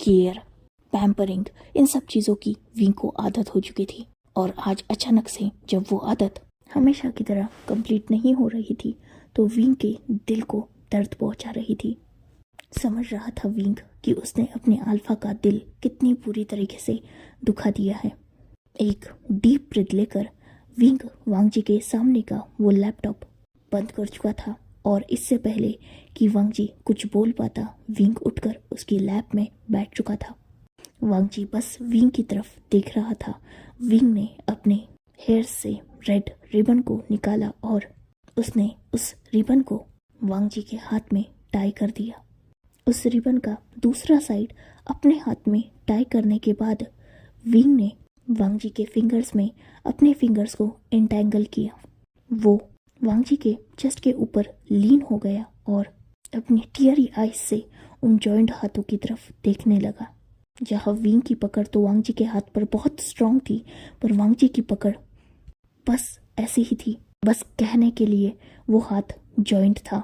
केयर, पैम्परिंग, इन सब चीज़ों की विंग को आदत हो चुकी थी। और आज अचानक से जब वो आदत हमेशा की तरह कंप्लीट नहीं हो रही थी तो विंग के दिल को दर्द पहुंचा रही थी। समझ रहा था विंग कि उसने अपने अल्फा का दिल कितनी बुरी तरीके से दुखा दिया है। एक डीप ब्रीथ लेकर विंग वांग जी के सामने का वो लैपटॉप बंद कर चुका था और इससे पहले कि वांग जी कुछ बोल पाता विंग उठकर उसकी लैप में बैठ चुका था। वांग जी बस विंग की तरफ देख रहा था। विंग ने अपने हेयर से रेड रिबन को निकाला और उसने उस रिबन को वांग जी के हाथ में टाई कर दिया। उस रिबन का दूसरा साइड अपने हाथ में टाई करने के बाद विंग ने वांग जी के फिंगर्स में अपने फिंगर्स को एंटेंगल किया। वो वांग जी के चेस्ट के ऊपर लीन हो गया और अपनी टीयरी आईज से उन जॉइंट हाथों की तरफ देखने लगा। जहाँ विंग की पकड़ तो वांग जी के हाथ पर बहुत स्ट्रांग थी, पर वांग जी की पकड़ बस ऐसी ही थी। बस कहने के लिए वो हाथ जॉइंट था,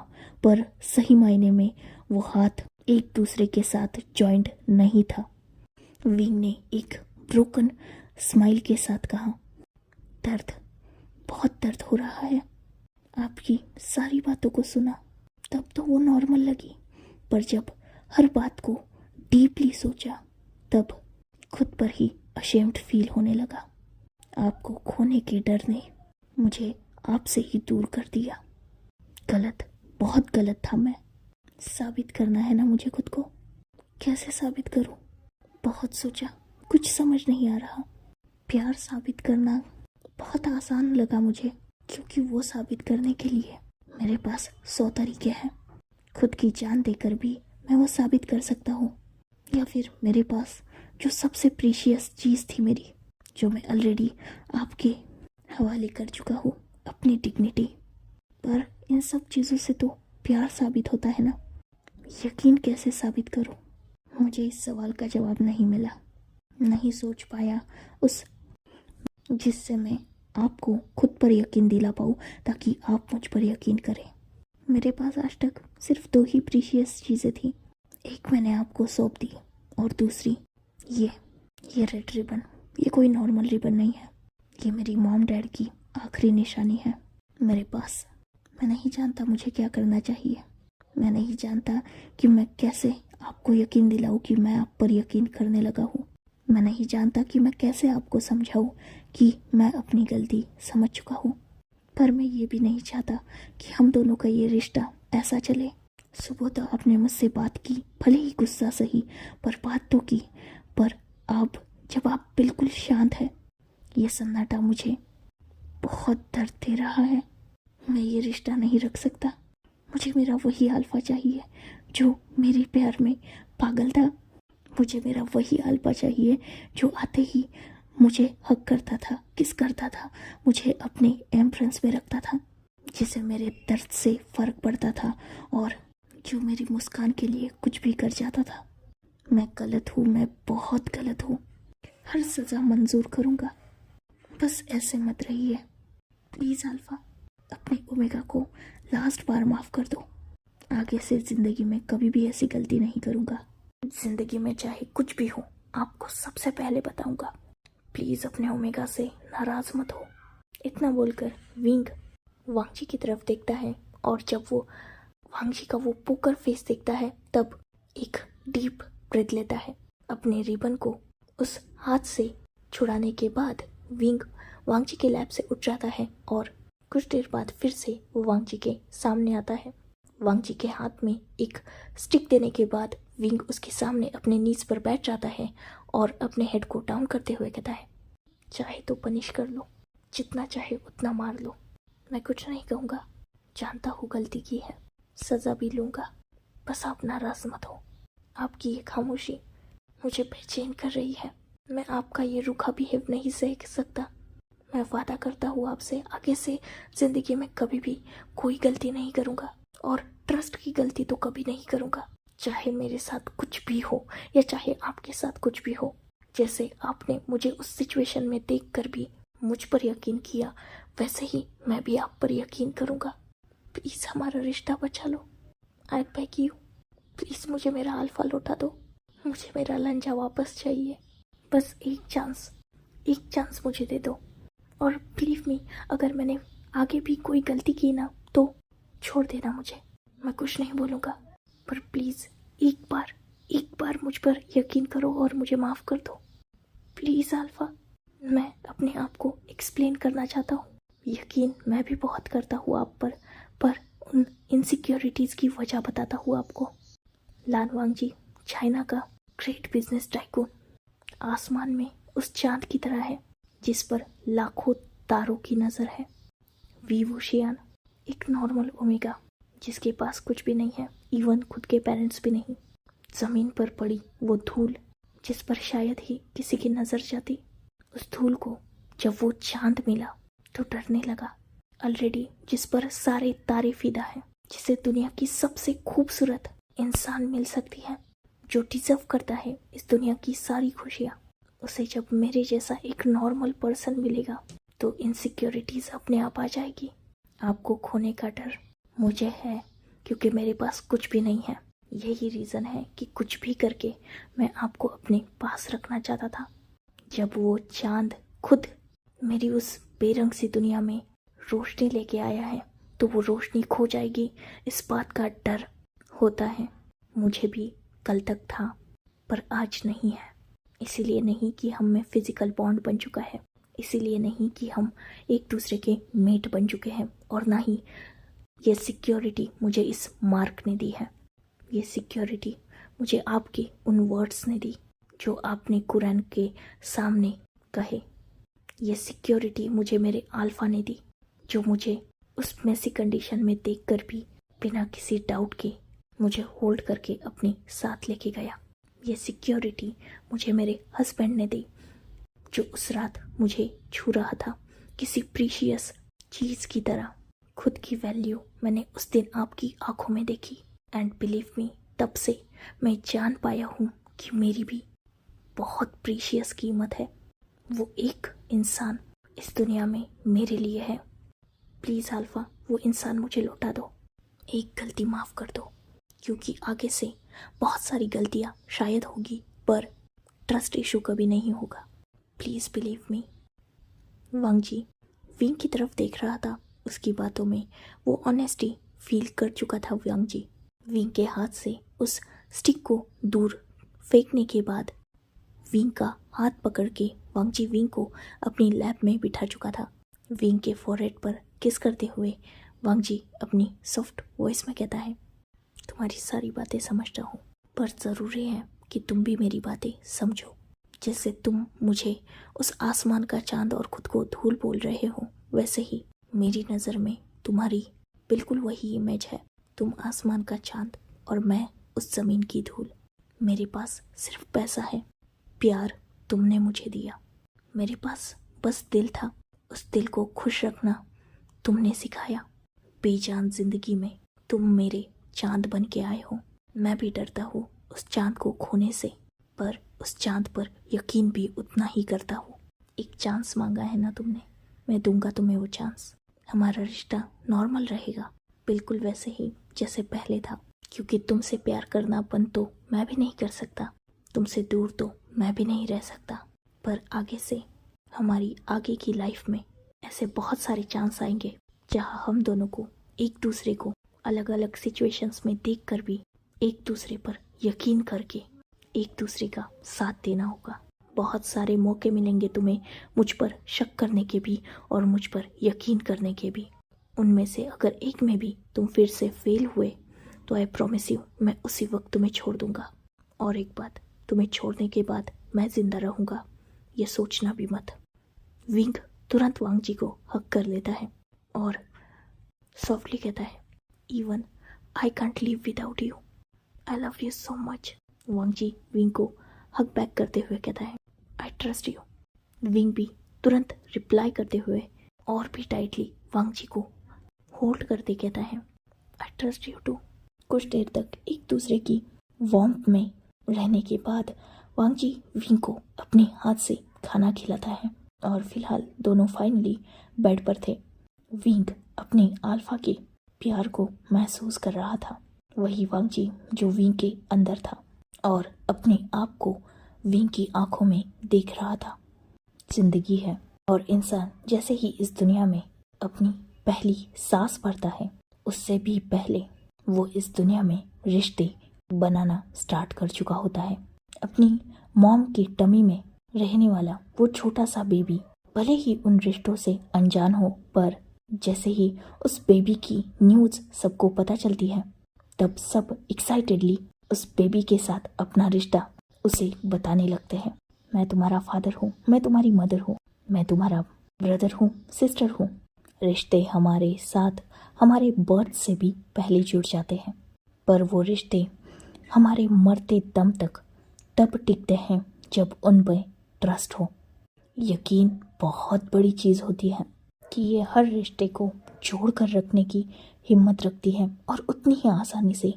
पर सही मायने में वो हाथ एक दूसरे के साथ जॉइंट नहीं था। विंग ने एक ब्रोकन स्माइल के साथ कहा, दर्द, बहुत दर्द हो रहा है। आपकी सारी बातों को सुना तब तो वो नॉर्मल लगी, पर जब हर बात को डीपली सोचा तब खुद पर ही अशेम्ड फील होने लगा। आपको खोने के डर ने मुझे आपसे ही दूर कर दिया। गलत, बहुत गलत था मैं। साबित करना है ना मुझे खुद को। कैसे साबित करूं? बहुत सोचा, कुछ समझ नहीं आ रहा। प्यार साबित करना बहुत आसान लगा मुझे, क्योंकि वो साबित करने के लिए मेरे पास 100 तरीके हैं। खुद की जान देकर भी मैं वो साबित कर सकता हूँ, या फिर मेरे पास जो सबसे प्रीशियस चीज़ थी मेरी, जो मैं ऑलरेडी आपके हवाले कर चुका हूँ, अपनी डिग्निटी। पर इन सब चीज़ों से तो प्यार साबित होता है ना, यकीन कैसे साबित करूँ? मुझे इस सवाल का जवाब नहीं मिला, नहीं सोच पाया उस जिससे मैं आपको खुद पर यकीन दिला पाऊँ ताकि आप मुझ पर यकीन करें। मेरे पास आज तक सिर्फ 2 ही प्रीशियस चीज़ें थी। एक मैंने आपको सौंप दी और दूसरी ये रेड रिबन। ये कोई नॉर्मल रिबन नहीं है, ये मेरी मॉम डैड की आखिरी निशानी है मेरे पास। मैं नहीं जानता मुझे क्या करना चाहिए। मैं नहीं जानता कि मैं कैसे आपको यकीन दिलाऊं कि मैं आप पर यकीन करने लगा हूँ। मैं नहीं जानता कि मैं कैसे आपको समझाऊं कि मैं अपनी गलती समझ चुका हूँ। पर मैं ये भी नहीं चाहता कि हम दोनों का ये रिश्ता ऐसा चले। सुबह तो आपने मुझसे बात की, भले ही गुस्सा सही, पर बात तो की। पर अब जब आप बिल्कुल शांत है, ये सन्नाटा मुझे बहुत दर्द दे रहा है। मैं ये रिश्ता नहीं रख सकता। मुझे मेरा वही अल्फा चाहिए जो मेरे प्यार में पागल था। मुझे मेरा वही अल्फा चाहिए जो आते ही मुझे हक करता था, किस करता था, मुझे अपने एम्ब्रेस में रखता था, जिसे मेरे दर्द से फर्क पड़ता था और जो मेरी मुस्कान के लिए कुछ भी कर जाता था। मैं गलत हूँ, मैं बहुत गलत हूँ। हर सज़ा मंजूर करूँगा, बस ऐसे मत रहिए प्लीज़ अल्फा। अपने ओमेगा को लास्ट बार माफ़ कर दो। आगे से ज़िंदगी में कभी भी ऐसी गलती नहीं करूँगा। ज़िंदगी में चाहे कुछ भी हो, आपको सबसे पहले बताऊँगा। प्लीज़ अपने ओमेगा से नाराज़ मत हो। इतना बोलकर विंग वांगजी की तरफ देखता है और जब वो वांगजी का वो पोकर फेस देखता है तब एक डीप ब्रेथ लेता है। अपने रिबन को उस हाथ से छुड़ाने के बाद विंग वांगजी के लैब से उठ जाता है और कुछ देर बाद फिर से वो वांगजी के सामने आता है। वांगजी के हाथ में एक स्टिक देने के बाद विंग उसके सामने अपने नीज पर बैठ जाता है और अपने हेड को डाउन करते हुए कहता है, चाहे तो पनिश कर लो, जितना चाहे उतना मार लो, मैं कुछ नहीं कहूँगा। जानता हूँ गलती की है, सज़ा भी लूँगा, बस आप नाराज़ मत हो। आपकी ये खामोशी मुझे बेचैन कर रही है। मैं आपका ये रूखा बिहेव नहीं सह सकता। मैं वादा करता हूँ आपसे, आगे से ज़िंदगी में कभी भी कोई गलती नहीं करूँगा और ट्रस्ट की गलती तो कभी नहीं करूँगा। चाहे मेरे साथ कुछ भी हो या चाहे आपके साथ कुछ भी हो, जैसे आपने मुझे उस सिचुएशन में देखकर भी मुझ पर यकीन किया, वैसे ही मैं भी आप पर यकीन करूँगा। प्लीज़ हमारा रिश्ता बचा लो। आई बेग यू, प्लीज़ मुझे मेरा अल्फा लौटा दो। मुझे मेरा लंजा वापस चाहिए। बस एक चांस मुझे दे दो। और बिलीव मी, अगर मैंने आगे भी कोई गलती की ना तो छोड़ देना मुझे। मैं कुछ नहीं बोलूँगा, पर प्लीज़ एक बार मुझ पर यकीन करो और मुझे माफ़ कर दो। प्लीज़ अल्फा, मैं अपने आप को एक्सप्लेन करना चाहता हूँ। यकीन मैं भी बहुत करता हूँ आप पर उन इनसिक्योरिटीज़ की वजह बताता हूँ आपको। लान वांगजी चाइना का ग्रेट बिजनेस टाइकून आसमान में उस चांद की तरह है जिस पर लाखों तारों की नज़र है। वी वुशियान एक नॉर्मल ओमेगा जिसके पास कुछ भी नहीं है, इवन खुद के पेरेंट्स भी नहीं। ज़मीन पर पड़ी वो धूल जिस पर शायद ही किसी की नज़र जाती, उस धूल को जब वो चांद मिला तो डरने लगा। ऑलरेडी जिस पर सारे तारे फिदा हैं, जिसे दुनिया की सबसे खूबसूरत इंसान मिल सकती है, जो डिजर्व करता है इस दुनिया की सारी खुशियाँ, उसे जब मेरे जैसा एक नॉर्मल पर्सन मिलेगा तो इनसिक्योरिटीज अपने आप आ जाएगी। आपको खोने का डर मुझे है क्योंकि मेरे पास कुछ भी नहीं है। यही रीज़न है कि कुछ भी करके मैं आपको अपने पास रखना चाहता था। जब वो चांद खुद मेरी उस बेरंग सी दुनिया में रोशनी लेके आया है तो वो रोशनी खो जाएगी, इस बात का डर होता है। मुझे भी कल तक था पर आज नहीं है। इसीलिए नहीं कि हम में फिजिकल बॉन्ड बन चुका है, इसीलिए नहीं कि हम एक दूसरे के मेट बन चुके हैं, और ना ही ये सिक्योरिटी मुझे इस मार्क ने दी है। ये सिक्योरिटी मुझे आपके उन वर्ड्स ने दी जो आपने कुरान के सामने कहे। ये सिक्योरिटी मुझे मेरे अल्फा ने दी जो मुझे उस मेसी कंडीशन में देखकर भी बिना किसी डाउट के मुझे होल्ड करके अपने साथ लेके गया। ये सिक्योरिटी मुझे मेरे हस्बैंड ने दी जो उस रात मुझे छू रहा था किसी प्रीशियस चीज़ की तरह। खुद की वैल्यू मैंने उस दिन आपकी आंखों में देखी, एंड बिलीव मी, तब से मैं जान पाया हूँ कि मेरी भी बहुत प्रीशियस कीमत है। वो एक इंसान इस दुनिया में मेरे लिए है। प्लीज़ अल्फा, वो इंसान मुझे लौटा दो। एक गलती माफ़ कर दो, क्योंकि आगे से बहुत सारी गलतियाँ शायद होगी पर ट्रस्ट इशू कभी नहीं होगा। Please believe me. वांगजी विंग की तरफ देख रहा था। उसकी बातों में वो ऑनेस्टी फील कर चुका था। वांगजी विंग के हाथ से उस स्टिक को दूर फेंकने के बाद विंग का हाथ पकड़ के वांगजी विंग को अपनी लैप में बिठा चुका था। विंग के फोरहेड पर किस करते हुए वांगजी अपनी सॉफ्ट वॉइस में कहता है, तुम्हारी सारी बातें समझता हूँ, पर ज़रूरी है कि तुम भी मेरी बातें समझो। जैसे तुम मुझे उस आसमान का चांद और खुद को धूल बोल रहे हो, वैसे ही मेरी नज़र में तुम्हारी बिल्कुल वही इमेज है। तुम आसमान का चांद और मैं उस ज़मीन की धूल। मेरे पास सिर्फ पैसा है, प्यार तुमने मुझे दिया। मेरे पास बस दिल था, उस दिल को खुश रखना तुमने सिखाया। बेजान जिंदगी में तुम मेरे चांद बन के आए हो। मैं भी डरता हूँ उस चांद को खोने से, पर उस चांद पर यकीन भी उतना ही करता हूँ। एक चांस मांगा है ना तुमने, मैं दूंगा तुम्हें वो चांस। हमारा रिश्ता नॉर्मल रहेगा, बिल्कुल वैसे ही जैसे पहले था, क्योंकि तुमसे प्यार करना बंद तो मैं भी नहीं कर सकता, तुमसे दूर तो मैं भी नहीं रह सकता। पर आगे से हमारी आगे की लाइफ में ऐसे बहुत सारे चांस आएंगे जहाँ हम दोनों को एक दूसरे को अलग अलग सिचुएशंस में देखकर भी एक दूसरे पर यकीन करके एक दूसरे का साथ देना होगा। बहुत सारे मौके मिलेंगे तुम्हें मुझ पर शक करने के भी और मुझ पर यकीन करने के भी। उनमें से अगर एक में भी तुम फिर से फेल हुए तो आई प्रॉमिस यू, मैं उसी वक्त तुम्हें छोड़ दूंगा। और एक बात, तुम्हें छोड़ने के बाद मैं जिंदा रहूंगा, ये सोचना भी मत। विंग तुरंत वांगजी को हक कर लेता है और सॉफ्टली कहता है, even I can't live without you, I love you so much. वांगजी विंग को हक बैक करते हुए कहता है, आई ट्रस्ट यू। विंग भी तुरंत रिप्लाई करते हुए और भी टाइटली वांगजी को होल्ड करते कहता है, आई ट्रस्ट यू टू। कुछ देर तक एक दूसरे की वार्मथ में रहने के बाद वांग जी विंग को अपने हाथ से खाना खिलाता है और फिलहाल दोनों फाइनली बेड पर थे। विंग अपने अल्फा के प्यार को महसूस कर रहा था, वही वांग जी जो विंग के अंदर था और अपने आप को विंग की आंखों में देख रहा था। जिंदगी है और इंसान जैसे ही इस दुनिया में अपनी पहली सांस भरता है, उससे भी पहले वो इस दुनिया में रिश्ते बनाना स्टार्ट कर चुका होता है। अपनी मॉम की टमी में रहने वाला वो छोटा सा बेबी भले ही उन रिश्तों से अनजान हो, पर जैसे ही उस बेबी की न्यूज़ सबको पता चलती है, तब सब एक्साइटेडली उस बेबी के साथ अपना रिश्ता उसे बताने लगते हैं। मैं तुम्हारा फादर हूँ, मैं तुम्हारी मदर हूँ, मैं तुम्हारा ब्रदर हूँ, सिस्टर हूँ। रिश्ते हमारे साथ हमारे बर्थ से भी पहले जुड़ जाते हैं, पर वो रिश्ते हमारे मरते दम तक तब टिकते हैं जब उन पर ट्रस्ट हो। यकीन बहुत बड़ी चीज़ होती है कि ये हर रिश्ते को जोड़ कर रखने की हिम्मत रखती है और उतनी ही आसानी से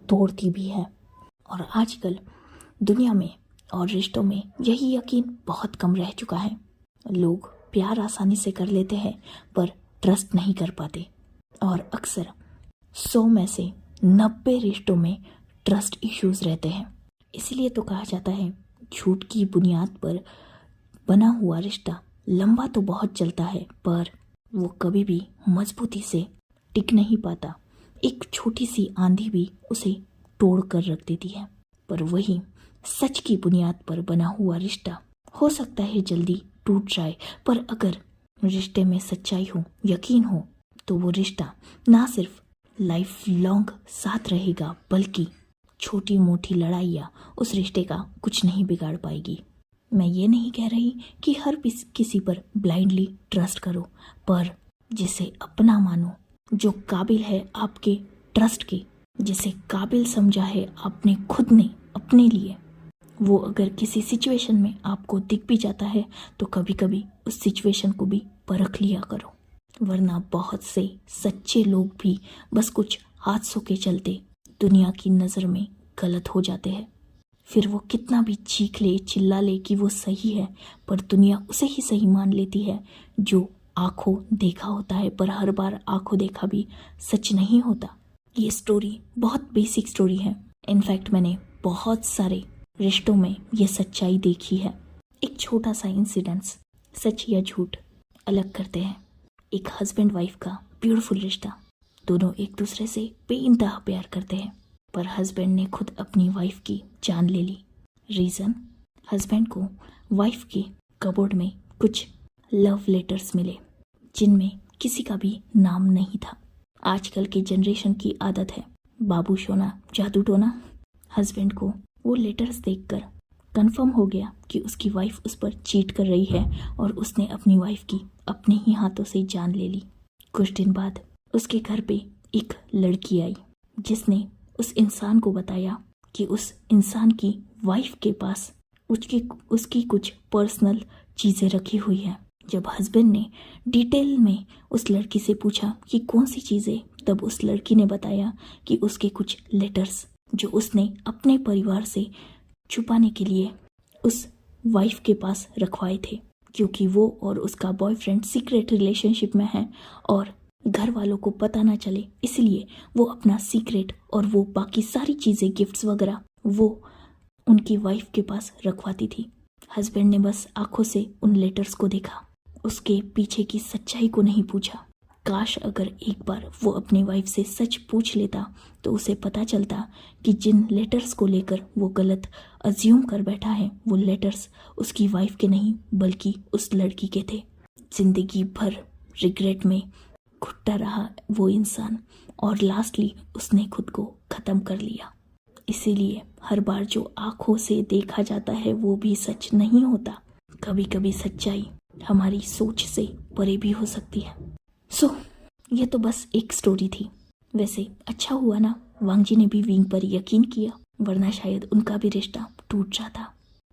तोड़ती भी है। और आजकल दुनिया में और रिश्तों में यही यकीन बहुत कम रह चुका है। लोग प्यार आसानी से कर लेते हैं पर ट्रस्ट नहीं कर पाते, और अक्सर 100 में से 90 रिश्तों में ट्रस्ट इश्यूज रहते हैं। इसलिए तो कहा जाता है झूठ की बुनियाद पर बना हुआ रिश्ता लंबा तो बहुत चलता है, पर वो कभी भी मजबूती से टिक नहीं पाता। एक छोटी सी आंधी भी उसे तोड़ कर रख देती है। पर वही सच की बुनियाद पर बना हुआ रिश्ता हो सकता है जल्दी टूट जाए, पर अगर रिश्ते में सच्चाई हो, यकीन हो, तो वो रिश्ता ना सिर्फ लाइफ लॉन्ग साथ रहेगा, बल्कि छोटी मोटी लड़ाइयाँ उस रिश्ते का कुछ नहीं बिगाड़ पाएगी। मैं ये नहीं कह रही कि हर किसी पर ब्लाइंडली ट्रस्ट करो, पर जिसे अपना मानो, जो काबिल है आपके ट्रस्ट के, जिसे काबिल समझा है आपने खुद ने अपने लिए, वो अगर किसी सिचुएशन में आपको दिख भी जाता है तो कभी कभी उस सिचुएशन को भी परख लिया करो, वरना बहुत से सच्चे लोग भी बस कुछ हादसों के चलते दुनिया की नज़र में गलत हो जाते हैं। फिर वो कितना भी चीख ले चिल्ला ले कि वो सही है, पर दुनिया उसे ही सही मान लेती है जो आंखों देखा होता है, पर हर बार आंखों देखा भी सच नहीं होता। ये स्टोरी बहुत बेसिक स्टोरी है। इनफैक्ट मैंने बहुत सारे रिश्तों में ये सच्चाई देखी है। एक छोटा सा इंसिडेंस सच या झूठ अलग करते हैं। एक हस्बैंड वाइफ का ब्यूटीफुल रिश्ता, दोनों एक दूसरे से बेइंतहा प्यार करते हैं, पर हस्बैंड ने खुद अपनी वाइफ की जान ले ली। रीज़न, हस्बैंड को वाइफ के कबोर्ड में कुछ लव लेटर्स मिले जिनमें किसी का भी नाम नहीं था। आजकल के जनरेशन की आदत है बाबू सोना जादू टोना। हस्बैंड को वो लेटर्स देखकर कंफर्म हो गया कि उसकी वाइफ उस पर चीट कर रही है और उसने अपनी वाइफ की अपने ही हाथों से जान ले ली। कुछ दिन बाद उसके घर पे एक लड़की आई जिसने उस इंसान को बताया कि उस इंसान की वाइफ के पास उसकी कुछ पर्सनल चीज़ें रखी हुई हैं। जब हस्बैंड ने डिटेल में उस लड़की से पूछा कि कौन सी चीज़ें, तब उस लड़की ने बताया कि उसके कुछ लेटर्स जो उसने अपने परिवार से छुपाने के लिए उस वाइफ के पास रखवाए थे, क्योंकि वो और उसका बॉयफ्रेंड सीक्रेट रिलेशनशिप में है और घर वालों को पता ना चले, इसलिए वो अपना सीक्रेट और वो बाकी सारी चीज़ें, गिफ्ट्स वगैरह वो उनकी वाइफ के पास रखवाती थी। हस्बैंड ने बस आंखों से उन लेटर्स को देखा, उसके पीछे की सच्चाई को नहीं पूछा। काश अगर एक बार वो अपनी वाइफ से सच पूछ लेता तो उसे पता चलता कि जिन लेटर्स को लेकर वो गलत अज्यूम कर बैठा है, वो लेटर्स उसकी वाइफ के नहीं बल्कि उस लड़की के थे। जिंदगी भर रिग्रेट में घुटता रहा वो इंसान और लास्टली उसने खुद को ख़त्म कर लिया। इसीलिए हर बार जो आंखों से देखा जाता है वो भी सच नहीं होता। कभी कभी सच्चाई हमारी सोच से परे भी हो सकती है। ये तो बस एक स्टोरी थी। वैसे अच्छा हुआ ना वांग जी ने भी विंग पर यकीन किया, वरना शायद उनका भी रिश्ता टूट जाता।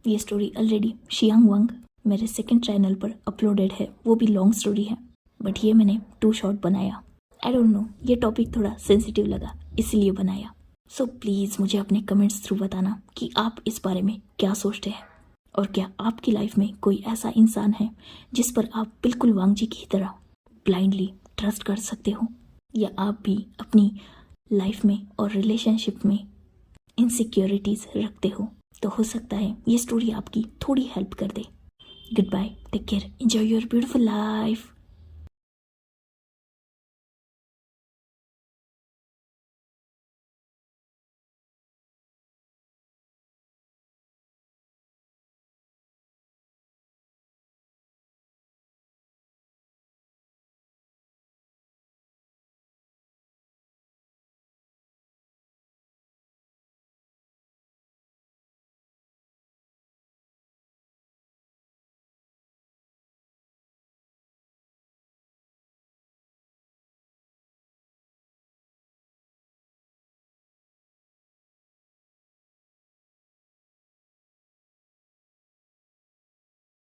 ये स्टोरी ऑलरेडी शियांग वांग मेरे सेकंड चैनल पर अपलोडेड है, वो भी लॉन्ग स्टोरी है, बट ये मैंने 2 शॉर्ट बनाया। आई डोंट नो, ये टॉपिक थोड़ा सेंसिटिव लगा इसलिए बनाया। सो प्लीज़ मुझे अपने कमेंट्स थ्रू बताना कि आप इस बारे में क्या सोचते हैं, और क्या आपकी लाइफ में कोई ऐसा इंसान है जिस पर आप बिल्कुल वांगजी की तरह ब्लाइंडली ट्रस्ट कर सकते हो, या आप भी अपनी लाइफ में और रिलेशनशिप में इनसिक्योरिटीज़ रखते हो। तो हो सकता है ये स्टोरी आपकी थोड़ी हेल्प कर दे। Goodbye, take care, enjoy your beautiful life.